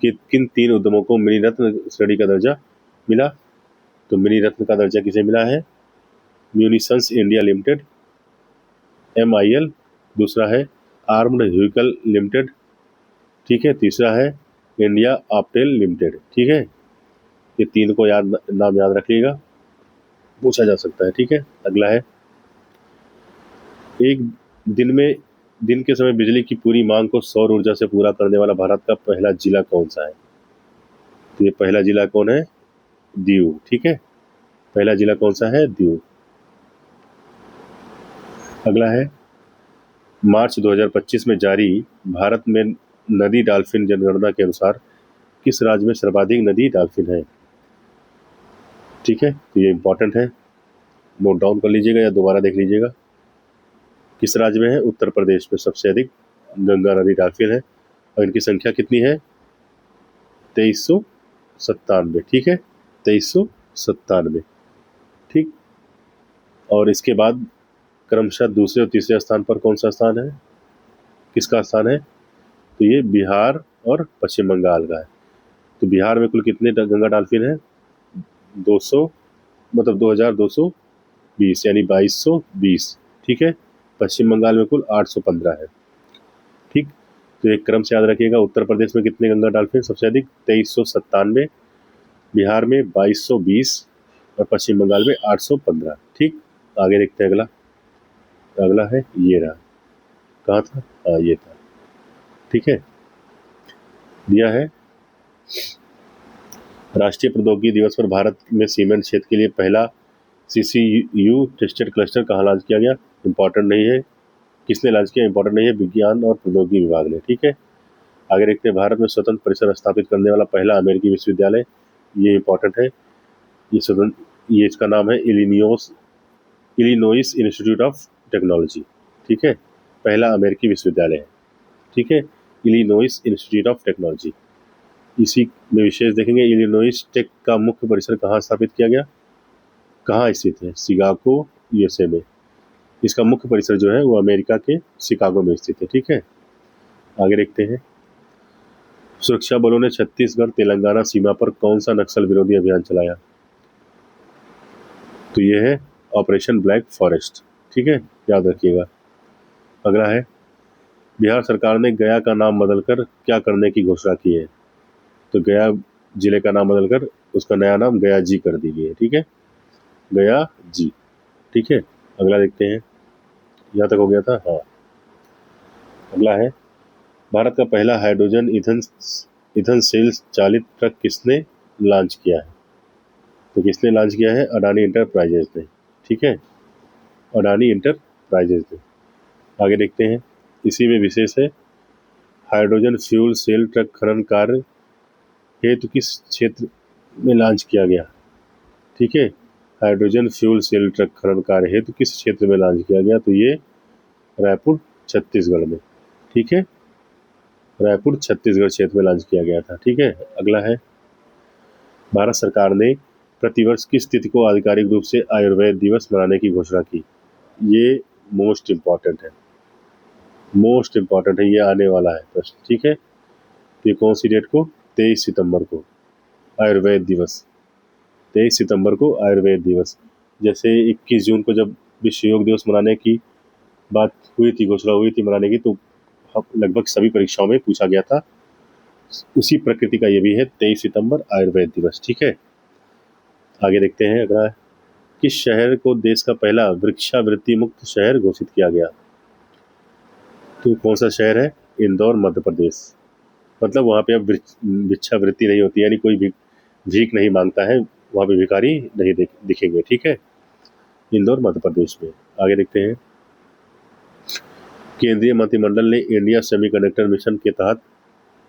के किन 3 उद्यमों को मिनी रत्न श्रेणी का दर्जा मिला? तो मिनी रत्न का दर्जा किसे मिला है? म्यूनिसंस इंडिया लिमिटेड MIL, दूसरा है आर्म्ड व्हीकल लिमिटेड। ठीक है, तीसरा है इंडिया ऑप्टेल लिमिटेड। ठीक है, ये 3 को नाम याद रखिएगा, पूछा जा सकता है। ठीक है, अगला है, एक दिन के समय बिजली की पूरी मांग को सौर ऊर्जा से पूरा करने वाला भारत का पहला जिला कौन सा है? तो ये पहला जिला कौन है? दीव। ठीक है, पहला जिला कौन सा है? दीव। अगला है, मार्च 2025 में जारी भारत में नदी डॉल्फिन जनगणना के अनुसार किस राज्य में सर्वाधिक नदी डॉल्फिन है? ठीक है, तो ये इम्पोर्टेंट है, नोट डाउन कर लीजिएगा या दोबारा देख लीजिएगा। किस राज्य में है? उत्तर प्रदेश में सबसे अधिक गंगा नदी डॉल्फिन है और इनकी संख्या कितनी है? 2397। ठीक है, 2397। ठीक, और इसके बाद क्रमशः दूसरे और तीसरे स्थान पर कौन सा स्थान है, किसका स्थान है? तो ये बिहार और पश्चिम बंगाल का है। तो बिहार में कुल कितने गंगा डॉल्फिन है? 200, मतलब 2220, यानी 2220। ठीक है, पश्चिम बंगाल में कुल 815 है। ठीक, तो एक क्रम से याद रखिएगा। उत्तर प्रदेश में कितने गंगा डॉल्फिन सबसे अधिक? 2397, बिहार में 2220 और पश्चिम बंगाल में 815। ठीक, आगे देखते हैं। अगला अगला है, ये रहा। कहाँ था? हाँ, ये था। ठीक है, दिया है राष्ट्रीय प्रौद्योगिकी दिवस पर भारत में सीमेंट क्षेत्र के लिए पहला CCU टेस्टेड क्लस्टर कहाँ लॉन्च किया गया? इंपॉर्टेंट नहीं है, किसने लॉन्च किया? इंपॉर्टेंट नहीं है, विज्ञान और प्रौद्योगिकी विभाग ने। ठीक है, आगे देखते हैं। भारत में स्वतंत्र परिसर स्थापित करने वाला पहला अमेरिकी विश्वविद्यालय, ये इंपॉर्टेंट है। ये इसका नाम है इलिनोइस इंस्टीट्यूट ऑफ टेक्नोलॉजी। ठीक है, पहला अमेरिकी विश्वविद्यालय है। ठीक है, इलिनोइस इंस्टीट्यूट ऑफ टेक्नोलॉजी। इसी में विशेष देखेंगे, इलिनोइस टेक का मुख्य परिसर कहाँ स्थापित किया गया, कहाँ स्थित है? शिकागो, USA में। इसका मुख्य परिसर जो है वो अमेरिका के शिकागो में स्थित है। ठीक है, आगे देखते हैं। सुरक्षा बलों ने छत्तीसगढ़ तेलंगाना सीमा पर कौन सा नक्सल विरोधी अभियान चलाया? तो ये है ऑपरेशन ब्लैक फॉरेस्ट। ठीक है, याद रखिएगा। अगला है, बिहार सरकार ने गया का नाम बदलकर क्या करने की घोषणा की है? तो गया जिले का नाम बदलकर उसका नया नाम गया जी कर दी गई है। ठीक है, गया जी। ठीक है, अगला देखते हैं। यहाँ तक हो गया था। हाँ, अगला है, भारत का पहला हाइड्रोजन ईंधन सेल चालित ट्रक किसने लॉन्च किया है? तो किसने लॉन्च किया है? अडानी इंटरप्राइजेज ने। ठीक है, अडानी इंटरप्राइजेज ने। आगे देखते हैं। इसी में विशेष है, हाइड्रोजन फ्यूल सेल ट्रक खनन कार्य हेतु किस क्षेत्र में लॉन्च किया गया? ठीक है, हाइड्रोजन फ्यूल सेल ट्रक खनन कार्य हेतु किस क्षेत्र में लॉन्च किया गया? तो ये रायपुर छत्तीसगढ़ में। ठीक है, रायपुर छत्तीसगढ़ क्षेत्र में लॉन्च किया गया था। ठीक है, अगला है, भारत सरकार ने प्रतिवर्ष किस तिथि को आधिकारिक रूप से आयुर्वेद दिवस मनाने की घोषणा की? ये मोस्ट इम्पॉर्टेंट है, मोस्ट इम्पॉर्टेंट है, ये आने वाला है प्रश्न। ठीक है, ये कौन सी डेट को? 23 सितंबर को आयुर्वेद दिवस। 23 सितंबर को आयुर्वेद दिवस। जैसे 21 जून को जब विश्व योग दिवस मनाने की बात हुई थी, घोषणा हुई थी मनाने की, तो लगभग सभी परीक्षाओं में पूछा गया था। उसी प्रकृति का ये भी है, 23 सितंबर आयुर्वेद दिवस। ठीक है, आगे देखते हैं। अगला, किस शहर को देश का पहला वृक्षावृत्ति मुक्त शहर घोषित किया गया? तो कौन सा शहर है? इंदौर, मध्य प्रदेश। मतलब वहाँ पे अब भिक्षावृत्ति नहीं होती, यानी कोई भी भीख नहीं मांगता है, वहाँ पे भिखारी नहीं दिखेंगे। ठीक है, इंदौर मध्य प्रदेश में। आगे देखते हैं। केंद्रीय मंत्रिमंडल ने इंडिया सेमीकंडक्टर मिशन के तहत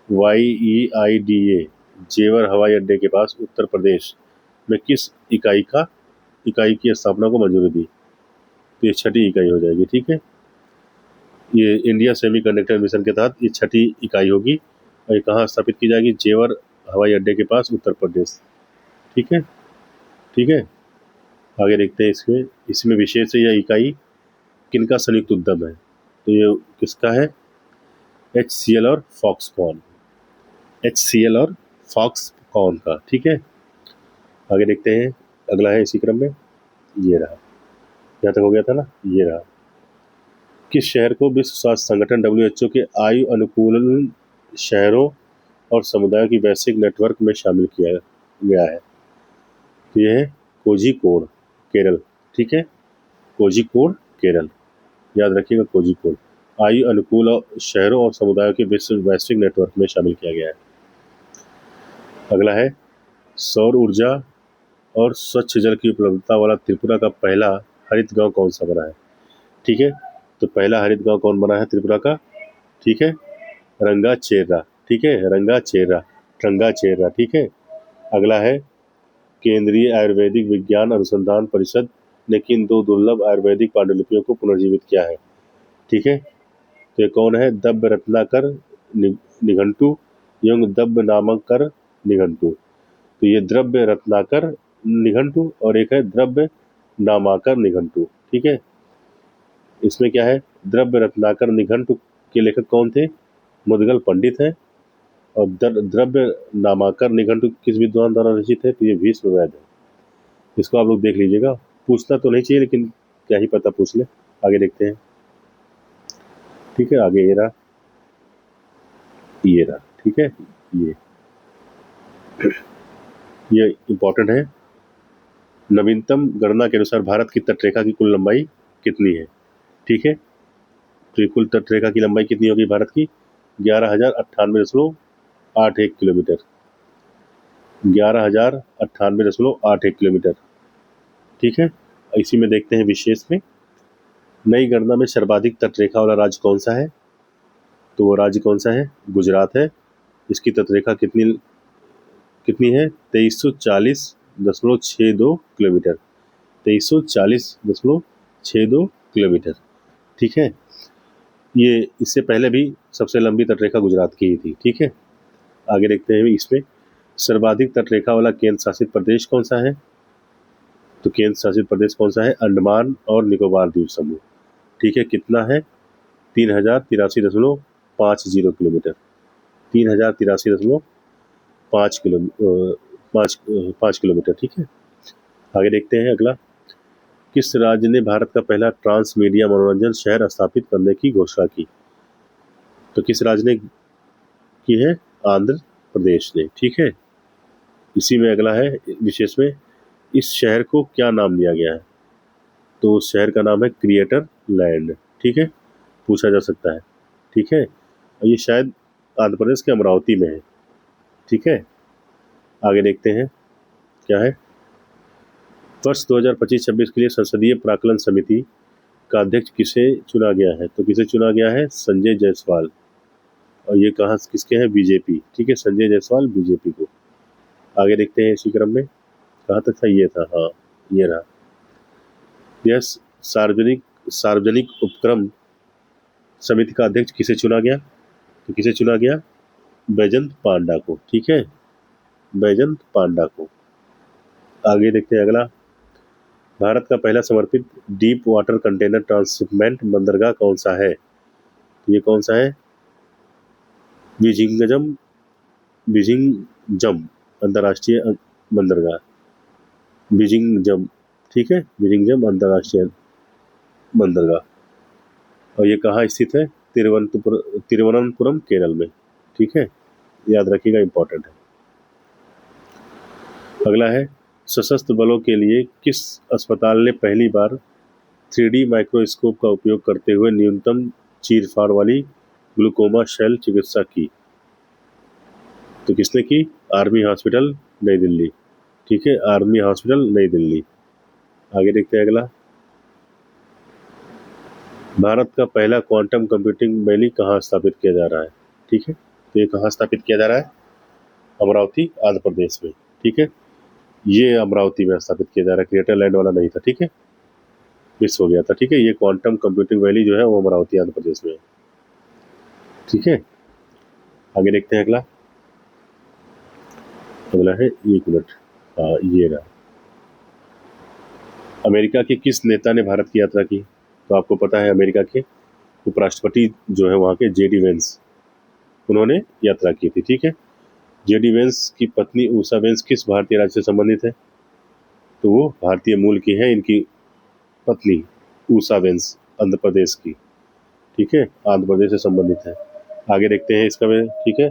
YEIDA जेवर हवाई अड्डे के पास उत्तर प्रदेश में किस इकाई की स्थापना को मंजूरी दी? तो ये 6ठी इकाई हो जाएगी। ठीक है, ये इंडिया सेमीकंडक्टर मिशन के तहत ये 6ठी इकाई होगी और ये कहाँ स्थापित की जाएगी? जेवर हवाई अड्डे के पास, उत्तर प्रदेश। ठीक है, ठीक है, आगे देखते हैं। इसमें विशेष है, यह इकाई किनका संयुक्त उद्यम है? तो ये किसका है? HCL और फॉक्सकॉन। HCL और फॉक्सकॉन का। ठीक है, आगे देखते हैं। अगला है इसी क्रम में, ये रहा। यहाँ तक हो गया था ना, ये रहा। किस शहर को विश्व स्वास्थ्य संगठन WHO के आयु अनुकूलन शहरों और समुदायों की वैश्विक नेटवर्क में शामिल किया गया है? तो यह है कोझिकोड, केरल। ठीक है, कोझिकोड, केरल। याद रखिएगा, कोझिकोड। आयु अनुकूल शहरों और समुदायों के विश्व वैश्विक नेटवर्क में शामिल किया गया है। अगला है, सौर ऊर्जा और स्वच्छ जल की उपलब्धता वाला त्रिपुरा का पहला हरित गांव कौन सा बना है? ठीक है, तो पहला हरित गांव कौन बना है त्रिपुरा का? ठीक है, रंगाचेरा। ठीक है, रंगाचेरा, रंगाचेरा। ठीक है, अगला है, केंद्रीय आयुर्वेदिक विज्ञान अनुसंधान परिषद ने किन दो दुर्लभ आयुर्वेदिक पांडुलिपियों को पुनर्जीवित किया है? ठीक है, तो ये कौन है? दव्य रत्नाकर निघंटु एवं दव्य नामाकर निघंटु। तो ये द्रव्य रत्नाकर निघंटु और एक है द्रव्य नामाकर निघंटु। ठीक है, इसमें क्या है? द्रव्य रत्नाकर निघंटु के लेखक कौन थे? मुदगल पंडित है। और द्रव्य नामाकर निघंटु किस विद्वान द्वारा रचित है? तो ये भीष्म वैद्य है। इसको आप लोग देख लीजिएगा, पूछना तो नहीं चाहिए लेकिन क्या ही पता पूछ ले। आगे देखते हैं। ठीक है, आगे ये रहा, ये रहा। ठीक है, ये इंपॉर्टेंट है। नवीनतम गणना के अनुसार भारत की तटरेखा की कुल लंबाई कितनी है? ठीक है, तो कुल तटरेखा की लंबाई कितनी होगी भारत की? 11,098.81 किलोमीटर। 11,098.81 किलोमीटर। ठीक है, इसी में देखते हैं विशेष में, नई गणना में सर्वाधिक तटरेखा वाला राज्य कौन सा है? तो वो राज्य कौन सा है? गुजरात है। इसकी तटरेखा कितनी कितनी है? 2340.62 किलोमीटर। 2340.62 किलोमीटर। ठीक है, ये इससे पहले भी सबसे लंबी तटरेखा गुजरात की ही थी। ठीक है, आगे देखते हैं इसमें सर्वाधिक तटरेखा वाला केंद्र शासित प्रदेश कौन सा है? तो केंद्र शासित प्रदेश कौन सा है? अंडमान और निकोबार द्वीप समूह। ठीक है, कितना है? 3083.50 किलोमीटर। 3083.5 किलोमीटर। ठीक है, आगे देखते हैं अगला। किस राज्य ने भारत का पहला ट्रांस मीडिया मनोरंजन शहर स्थापित करने की घोषणा की? तो किस राज्य ने की है? आंध्र प्रदेश ने। ठीक है, इसी में अगला है विशेष में, इस शहर को क्या नाम दिया गया है? तो उस शहर का नाम है क्रिएटर लैंड। ठीक है, पूछा जा सकता है। ठीक है, और ये शायद आंध्र प्रदेश के अमरावती में है। ठीक है, आगे देखते हैं क्या है। वर्ष 2025-26 के लिए संसदीय प्राक्कलन समिति का अध्यक्ष किसे चुना गया है? तो किसे चुना गया है? संजय जायसवाल। और ये कहाँ किसके हैं? बीजेपी। ठीक है, संजय जायसवाल बीजेपी को। आगे देखते हैं इसी क्रम में, कहाँ तक था? ये था, हाँ ये रहा। यह सार्वजनिक उपक्रम समिति का अध्यक्ष किसे चुना गया? तो किसे चुना गया? बैजंत पांडा को। ठीक है, बैजंत पांडा को। आगे देखते हैं अगला। भारत का पहला समर्पित डीप वाटर कंटेनर ट्रांसशिपमेंट बंदरगाह कौन सा है? ये कौन सा है? बिजिंगजम अंतर्राष्ट्रीय बंदरगाह। बिजिंगजम। ठीक है, बिजिंगजम अंतर्राष्ट्रीय बंदरगाह। और ये कहाँ स्थित है? तिरुवनंतपुरम केरल में। ठीक है, याद रखिएगा, इंपॉर्टेंट है। अगला है, सशस्त्र बलों के लिए किस अस्पताल ने पहली बार 3D माइक्रोस्कोप का उपयोग करते हुए न्यूनतम चीरफाड़ वाली ग्लूकोमा शैल चिकित्सा की? तो किसने की? आर्मी हॉस्पिटल नई दिल्ली। ठीक है, आर्मी हॉस्पिटल नई दिल्ली। आगे देखते हैं अगला। भारत का पहला क्वांटम कंप्यूटिंग वैली कहाँ स्थापित किया जा रहा है? ठीक है, तो ये कहाँ स्थापित किया जा रहा है? अमरावती, आंध्र प्रदेश में। ठीक है, ये अमरावती में स्थापित किया जा रहा है, क्रिएटर लैंड वाला नहीं था। ठीक है, मिस हो गया था। ठीक है, ये क्वांटम कंप्यूटिंग वैली जो है वो अमरावती आंध्र प्रदेश में है। ठीक है, आगे देखते हैं अगला। अगला है, एक मिनट, हाँ ये रहा। अमेरिका के किस नेता ने भारत की यात्रा की? तो आपको पता है अमेरिका के उपराष्ट्रपति जो है वहाँ के जेडी वेंस, उन्होंने यात्रा की थी। ठीक है, जेडी वेंस की पत्नी उषा वेंस किस भारतीय राज्य से संबंधित है? तो वो भारतीय मूल की है, इनकी पत्नी उषा वेंस आंध्र प्रदेश की। ठीक है, आंध्र प्रदेश से संबंधित है। आगे देखते हैं इसका में। ठीक है,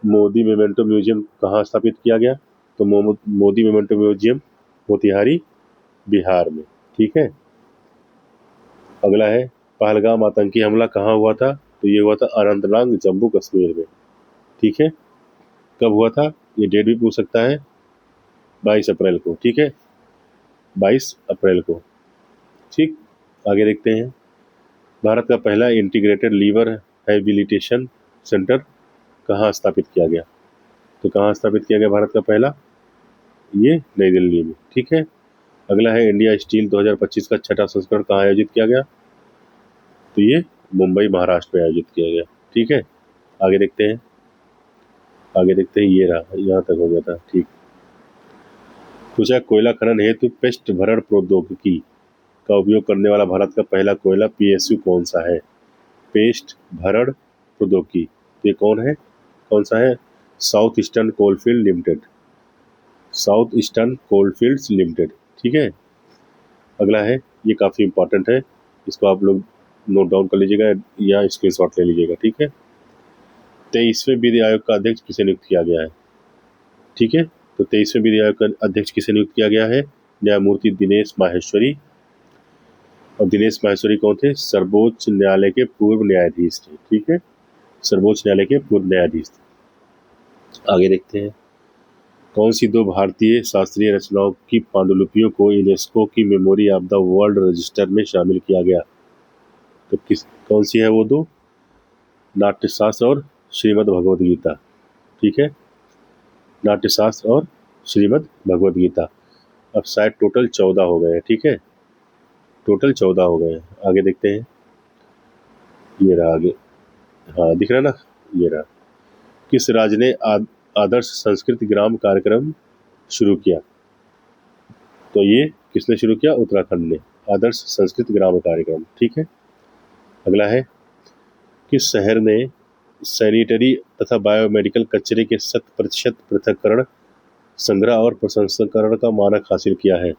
मोदी मेमेंटो म्यूजियम कहाँ स्थापित किया गया? तो मोदी मेमेंटो म्यूजियम मोतिहारी, बिहार में। ठीक है, अगला है, पहलगाम आतंकी हमला कहाँ हुआ था? तो ये हुआ था अनंतनाग, जम्मू कश्मीर में। ठीक है, कब हुआ था? ये डेट भी पूछ सकता है, 22 अप्रैल को। ठीक है, 22 अप्रैल को। ठीक, आगे देखते हैं। भारत का पहला इंटीग्रेटेड लीवर हैबिलिटेशन सेंटर कहाँ स्थापित किया गया? तो कहाँ स्थापित किया गया भारत का पहला? ये नई दिल्ली में, ठीक है। अगला है इंडिया स्टील 2025 का छठा संस्करण कहाँ आयोजित किया गया? तो ये मुंबई महाराष्ट्र में आयोजित किया गया, ठीक है। आगे देखते हैं, आगे देखते हैं, ये रहा, यहाँ तक हो गया था, ठीक। पूछा कोयला खनन हेतु पेस्ट भरण प्रौद्योगिकी का उपयोग करने वाला भारत का पहला कोयला पीएसयू कौन सा है? पेस्ट भरण प्रौद्योगिकी, ये कौन है, कौन सा है? South eastern coalfield limited, south eastern coalfields limited, ठीक है। अगला है, ये काफ़ी इंपॉर्टेंट है, इसको आप लोग नोट डाउन कर लीजिएगा या स्क्रीनशॉट ले लीजिएगा, ठीक है। 23वें विधि आयोग का अध्यक्ष किसे नियुक्त किया गया है? ठीक है, तो 23वें विधि आयोग का अध्यक्ष किसे नियुक्त किया गया है? न्यायमूर्ति दिनेश माहेश्वरी। और दिनेश माहेश्वरी कौन थे? सर्वोच्च न्यायालय के पूर्व न्यायाधीश थे, ठीक है, सर्वोच्च न्यायालय के पूर्व न्यायाधीश थे। आगे देखते हैं, कौन सी दो भारतीय शास्त्रीय रचनाओं की पांडुलिपियों को यूनेस्को की memory of the world register में शामिल किया गया? तो कौन सी है वो दो? नाट्यशास्त्र और श्रीमद् भगवद गीता, ठीक है, नाट्यशास्त्र और श्रीमद् भगवद गीता। अब शायद टोटल 14 हो गए हैं, ठीक है, टोटल 14 हो गए हैं। आगे देखते हैं, ये रहा आगे, हाँ दिख रहा है ना, ये रहा। किस राज्य ने आदर्श संस्कृत ग्राम कार्यक्रम शुरू किया? तो ये किसने शुरू किया? उत्तराखंड ने, आदर्श संस्कृत ग्राम कार्यक्रम, ठीक है। अगला है, किस शहर ने सैनिटरी तथा बायोमेडिकल कचरे के 100% पृथक्करण, संग्रह और प्रसंस्करण का मानक हासिल किया है?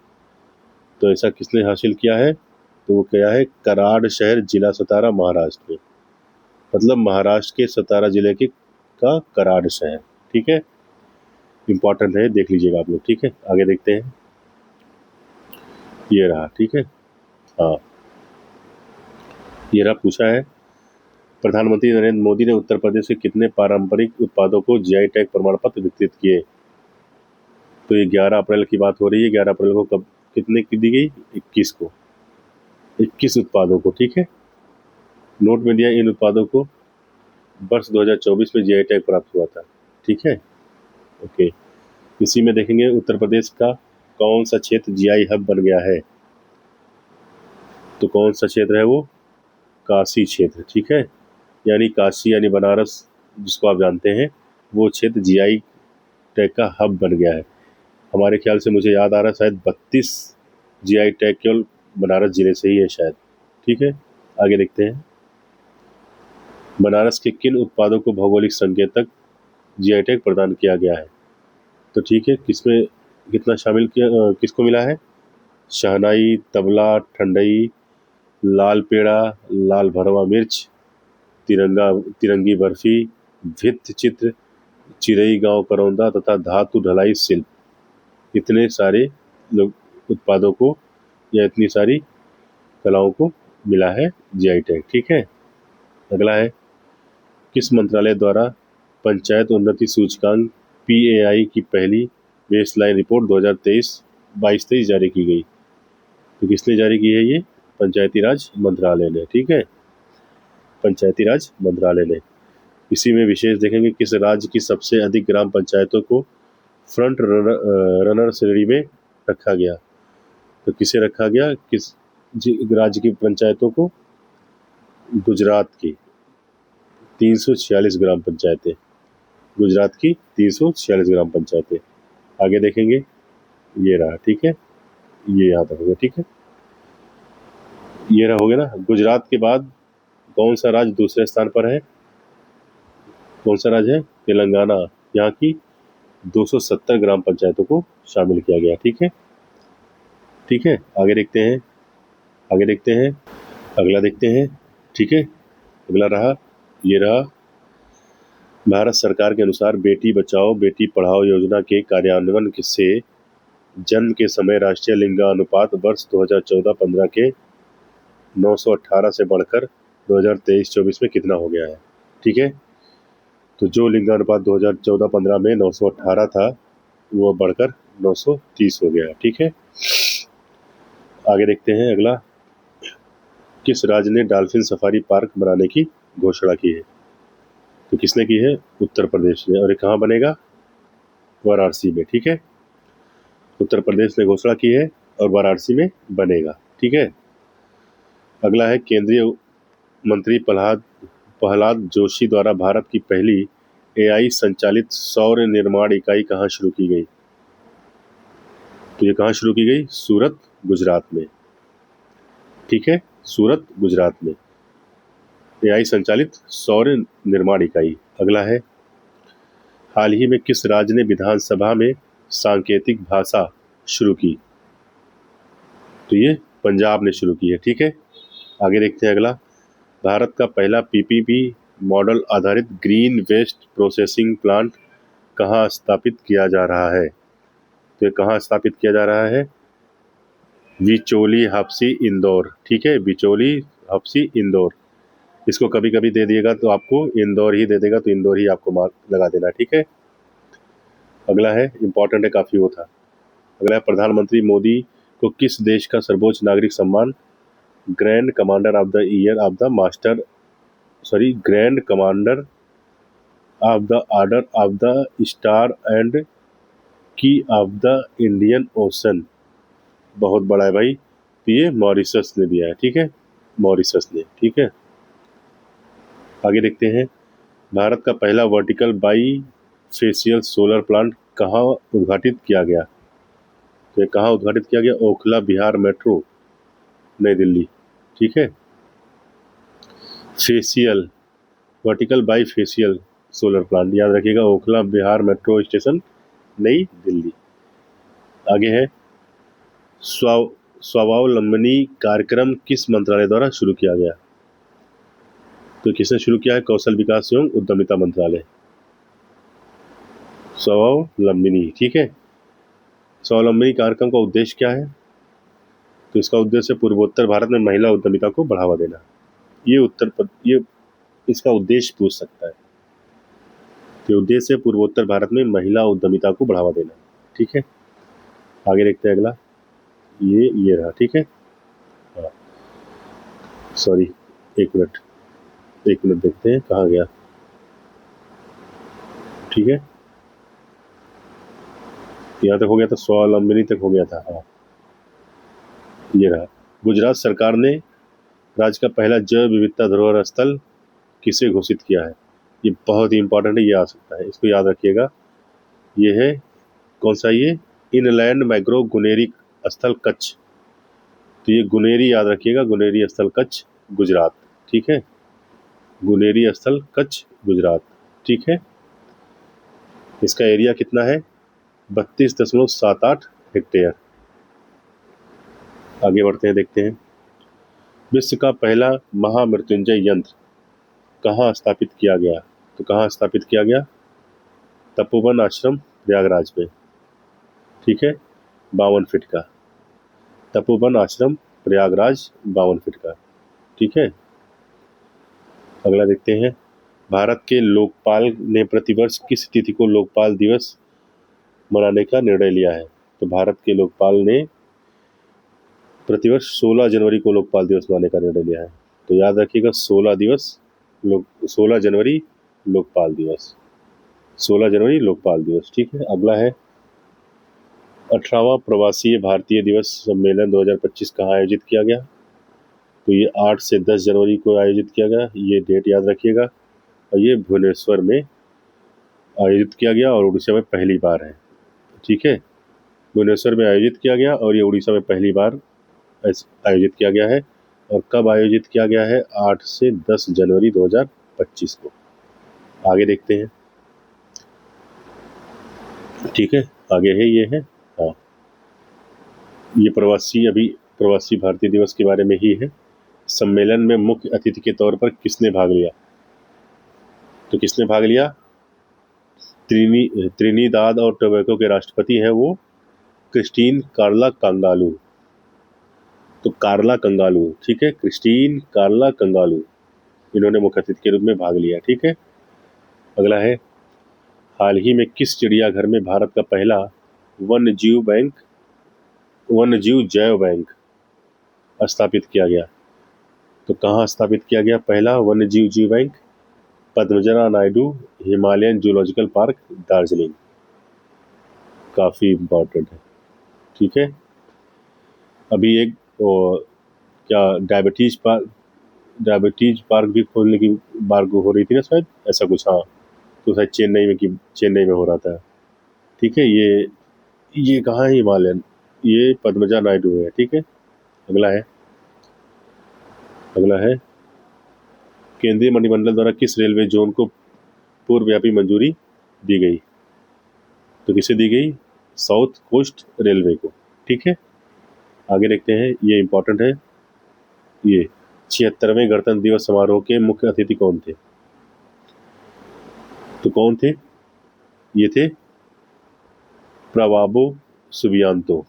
तो ऐसा किसने हासिल किया है? तो वो क्या है? कराड़ शहर, जिला सतारा, महाराष्ट्र में, मतलब महाराष्ट्र के सतारा जिले के का कराड़ शहर, ठीक है, इंपॉर्टेंट है, देख लीजिएगा आप लोग, ठीक है। आगे देखते हैं, ये रहा, ठीक है, हाँ ये रहा। पूछा है, प्रधानमंत्री नरेंद्र मोदी ने उत्तर प्रदेश के कितने पारंपरिक उत्पादों को जीआई टैग प्रमाण पत्र वितरित किए? तो ये 11 अप्रैल की बात हो रही है। 11 अप्रैल को कब, कितने की दी गई? 21 को, 21 उत्पादों को, ठीक है। नोट में दिया, इन उत्पादों को वर्ष 2024 में जीआई टैग प्राप्त हुआ था, ठीक है, ओके। इसी में देखेंगे उत्तर प्रदेश का कौन सा क्षेत्र जीआई हब बन गया है? तो कौन सा क्षेत्र है वो? काशी क्षेत्र, ठीक है, यानी काशी यानी बनारस जिसको आप जानते हैं, वो क्षेत्र जीआई टैग का हब बन गया है। हमारे ख्याल से, मुझे याद आ रहा है, शायद 32 जीआई टैग केवल बनारस जिले से ही है शायद, ठीक है। आगे देखते हैं, बनारस के किन उत्पादों को भौगोलिक संकेतक जीआई टैग प्रदान किया गया है? तो ठीक है, किसमें कितना शामिल किया, किसको मिला है? शहनाई, तबला, ठंडई, लाल पेड़ा, लाल भरवा मिर्च, तिरंगी बर्फी, भित्त चित्र, चिरई गांव करौंदा तथा धातु ढलाई शिल्प, इतने सारे लोग उत्पादों को या इतनी सारी कलाओं को मिला है जीआई टैग, ठीक है। अगला है, किस मंत्रालय द्वारा पंचायत उन्नति सूचकांक पीएआई की पहली बेसलाइन रिपोर्ट 2023-22 जारी की गई? तो किसने जारी की है? ये पंचायती राज मंत्रालय ने, ठीक है, पंचायती राज मंत्रालय ने। इसी में विशेष देखेंगे, किस राज्य की सबसे अधिक ग्राम पंचायतों को फ्रंट रनर श्रेणी में रखा गया? तो किसे रखा गया, किस राज्य की पंचायतों को? गुजरात की 346 ग्राम पंचायतें, गुजरात की 346 ग्राम पंचायतें। आगे देखेंगे, ये रहा, ठीक है, ये यहाँ तक हो गया, ठीक है, ये रहा, हो गया ना। गुजरात के बाद कौन सा राज्य दूसरे स्थान पर है? कौन सा राज्य है? तेलंगाना, यहाँ की 270 ग्राम पंचायतों को शामिल किया गया, ठीक है, ठीक है। आगे देखते हैं, आगे देखते हैं, अगला देखते हैं, ठीक है। अगला रहा, ये रहा, भारत सरकार के अनुसार बेटी बचाओ बेटी पढ़ाओ योजना के कार्यान्वयन से जन्म के समय राष्ट्रीय लिंगानुपात वर्ष 2014-15 के 918 से बढ़कर 2023-24 में कितना हो गया है? ठीक है, तो जो लिंगानुपात 2014-15 में 918 था, वो बढ़कर 930 हो गया, ठीक है। आगे देखते हैं, अगला, किस राज्य ने डॉल्फिन सफारी पार्क बनाने की घोषणा की है? तो किसने की है? उत्तर प्रदेश ने। और ये कहाँ बनेगा? वाराणसी में, ठीक है। उत्तर प्रदेश ने घोषणा की है और वाराणसी में बनेगा। ठीक है। अगला है केंद्रीय मंत्री प्रहलाद प्रहलाद जोशी द्वारा भारत की पहली एआई संचालित सौर निर्माण इकाई कहाँ शुरू की गई? तो ये कहाँ शुरू की गई? सूरत, गुजरात में। ठीक है, सूरत, गुजरात में एआई संचालित सौर निर्माण इकाई। अगला है हाल ही में किस राज्य ने विधानसभा में सांकेतिक भाषा शुरू की? तो ये पंजाब ने शुरू की है। ठीक है, आगे देखते हैं अगला। भारत का पहला पीपीपी मॉडल आधारित ग्रीन वेस्ट प्रोसेसिंग प्लांट कहाँ स्थापित किया जा रहा है? तो ये कहाँ स्थापित किया जा रहा है? बिचौली, हापसी, इंदौर। ठीक है, बिचौली, हापसी, इंदौर। इसको कभी कभी दे दिएगा तो आपको इंदौर ही दे देगा, तो इंदौर ही आपको मार्क लगा देना। ठीक है, अगला है इंपॉर्टेंट है काफी, वो था। अगला है प्रधानमंत्री मोदी को किस देश का सर्वोच्च नागरिक सम्मान grand commander of the year of the master grand commander of the order of the star and की ऑफ द इंडियन ओशन? बहुत बड़ा है भाई, तो ये मॉरिशस ने दिया है। ठीक है, मॉरिशस ने। ठीक है, आगे देखते हैं। भारत का पहला vertical by facial solar plant कहाँ उद्घाटित किया गया? तो ये कहाँ उद्घाटित किया गया? ओखला बिहार मेट्रो, नई दिल्ली। ठीक है, facial vertical by facial solar plant, याद रखिएगा, ओखला बिहार मेट्रो स्टेशन, नई दिल्ली। आगे है स्वावलंबनी कार्यक्रम किस मंत्रालय द्वारा शुरू किया गया? तो किसने शुरू किया है? कौशल विकास एवं उद्यमिता मंत्रालय, स्वावलंबनी। ठीक है, स्वावलंबनी कार्यक्रम का उद्देश्य क्या है? तो इसका उद्देश्य पूर्वोत्तर भारत में महिला उद्यमिता को बढ़ावा देना। ये इसका उद्देश्य पूछ सकता है। तो उद्देश्य है पूर्वोत्तर भारत में महिला उद्यमिता को बढ़ावा देना। ठीक है, आगे देखते हैं अगला। ये रहा। ठीक है, सॉरी, एक मिनट देखते हैं कहाँ गया। ठीक है, यहाँ तक हो गया था, स्वावलंबनी तक हो गया था। हाँ, ये रहा। गुजरात सरकार ने राज्य का पहला जैव विविधता धरोहर स्थल किसे घोषित किया है? ये बहुत ही इंपॉर्टेंट है, ये आ सकता है, इसको याद रखिएगा। ये है कौन सा? ये इनलैंड मैग्रोव गुनेरी स्थल कच्छ। तो ये गुनेरी याद रखिएगा, गुनेरी स्थल कच्छ, गुजरात। ठीक है, गुनेरी स्थल कच्छ, गुजरात। ठीक है, इसका एरिया कितना है? 32.78 हेक्टेयर। आगे बढ़ते हैं, देखते हैं। विश्व का पहला महामृत्युंजय यंत्र कहाँ स्थापित किया गया? तो कहाँ स्थापित किया गया? तपोवन आश्रम, प्रयागराज में। ठीक है, 52 फीट का तपोवन आश्रम, प्रयागराज, 52 फीट का। ठीक है, अगला देखते हैं। भारत के लोकपाल ने प्रतिवर्ष किस तिथि को लोकपाल दिवस मनाने का निर्णय लिया है? तो भारत के लोकपाल ने प्रतिवर्ष 16 जनवरी को लोकपाल दिवस मनाने का निर्णय लिया है। तो याद रखिएगा, 16 जनवरी लोकपाल दिवस, 16 जनवरी लोकपाल दिवस। ठीक है, अगला है 18वां प्रवासी भारतीय दिवस सम्मेलन 2025 कहाँ आयोजित किया गया? तो ये 8 से 10 जनवरी को आयोजित किया गया, ये डेट याद रखिएगा। और ये भुवनेश्वर में आयोजित किया गया और उड़ीसा में पहली बार है। ठीक है, भुवनेश्वर में आयोजित किया गया और ये उड़ीसा में पहली बार आयोजित किया गया है। और कब आयोजित किया गया है? 8 से 10 जनवरी 2025 को। आगे देखते हैं। ठीक है, आगे है, ये है, हाँ, ये प्रवासी भारतीय दिवस के बारे में ही है। सम्मेलन में मुख्य अतिथि के तौर पर किसने भाग लिया? तो किसने भाग लिया? त्रिनिदाद और टोबैको के राष्ट्रपति हैं वो क्रिस्टीन कार्ला कंगालू। तो कार्ला कंगालू, ठीक है, क्रिस्टीन कार्ला कंगालू, इन्होंने मुख्य अतिथि के रूप में भाग लिया। ठीक है, अगला है हाल ही में किस चिड़ियाघर में भारत का पहला वन्यजीव जैव बैंक स्थापित किया गया? तो कहाँ स्थापित किया गया पहला वन्यजीव जीव bank? Padmaja Naidu Himalayan zoological park, Darjeeling. काफी इंपॉर्टेंट है। ठीक है। अभी एक क्या डायबिटीज पार्क भी खोलने की बात हो रही थी ना शायद, ऐसा कुछ। हाँ, तो शायद चेन्नई में हो रहा था। ठीक है। ये कहाँ है? हिमालयन। ये पद्मजा नायडू है। ठीक है। अगला है केंद्रीय मंत्रिमंडल द्वारा किस रेलवे जोन को पूर्वव्यापी मंजूरी दी गई? तो किसे दी गई? साउथ कोस्ट रेलवे को। ठीक है। आगे देखते हैं, ये इंपॉर्टेंट है। ये 76वें गणतंत्र दिवस समारोह के मुख्य अतिथि कौन थे? तो कौन थे? ये थे प्रबावो सुबियांतो।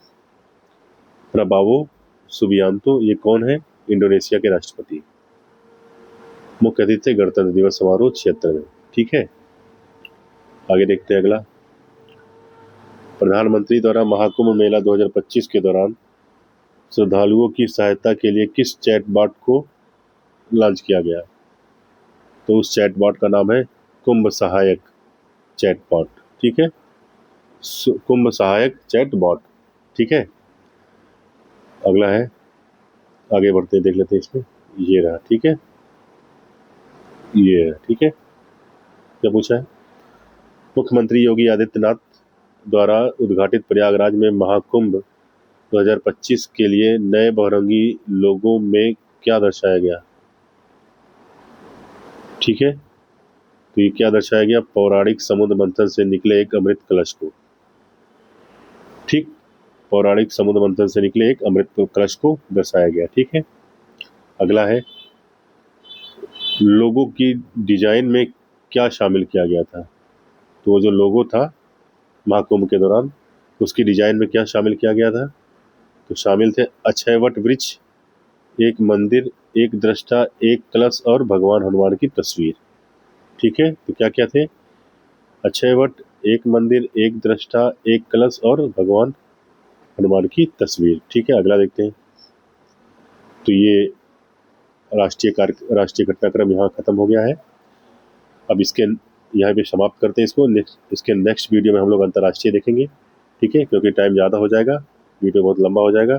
प्रबावो सुबियांतो, ये कौन है? इंडोनेशिया के राष्ट्रपति। मुख्य अतिथि थे गणतंत्र दिवस समारोह 76 में। ठीक है। आगे देखते हैं अगला। प्रधानमंत्री द्वारा महाकुंभ मेला 2025 के दौरान श्रद्धालुओं की सहायता के लिए किस चैटबॉट को लॉन्च किया गया? तो उस चैटबॉट का नाम है कुंभ सहायक चैटबॉट। ठीक है। कुंभ सहायक चैटबॉट। ठीक है। अगला है, आगे बढ़ते देख लेते हैं इसमें। ये रहा। ठीक है। ये है। ठीक है। क्या पूछा है? मुख्यमंत्री योगी आदित्यनाथ द्वारा उद्घाटित प्रयागराज में महाकुंभ 2025 के लिए नए बहुरंगी लोगों में क्या दर्शाया गया? ठीक है। तो ये क्या दर्शाया गया? पौराणिक समुद्र मंथन से निकले एक अमृत कलश को। ठीक। पौराणिक समुद्र मंथन से निकले एक अमृत कलश को दर्शाया गया। ठीक है। अगला है, लोगों की डिजाइन में क्या शामिल किया गया था? तो वो जो लोगो था महाकुंभ के दौरान, उसकी डिजाइन में क्या शामिल किया गया था? तो शामिल थे अक्षयवट वृक्ष, एक मंदिर, एक दृष्टा, एक कलश और भगवान हनुमान की तस्वीर। ठीक है। तो क्या क्या थे? अक्षयवट, एक मंदिर, एक दृष्टा, एक कलश और भगवान हनुमान की तस्वीर। ठीक है। अगला देखते हैं। तो ये राष्ट्रीय घटनाक्रम यहाँ खत्म हो गया है। अब इसके यहाँ पे समाप्त करते हैं इसको। इसके नेक्स्ट वीडियो में हम लोग अंतर्राष्ट्रीय देखेंगे। ठीक है, क्योंकि टाइम ज़्यादा हो जाएगा, वीडियो बहुत लंबा हो जाएगा।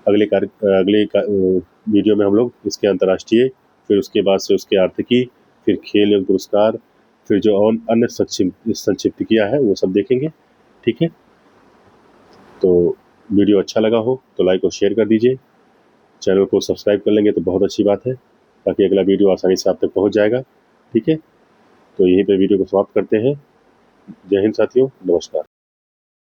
अगले वीडियो में हम लोग इसके अंतर्राष्ट्रीय, फिर उसके बाद से उसके आर्थिकी, फिर खेल एवं पुरस्कार, फिर जो और अन्य संक्षिप्त किया है वो सब देखेंगे। ठीक है। तो वीडियो अच्छा लगा हो तो लाइक और शेयर कर दीजिए। चैनल को सब्सक्राइब कर लेंगे तो बहुत अच्छी बात है, ताकि अगला वीडियो आसानी से आप तक पहुंच जाएगा। ठीक है। तो यहीं पे वीडियो को समाप्त करते हैं। जय हिंद साथियों, नमस्कार।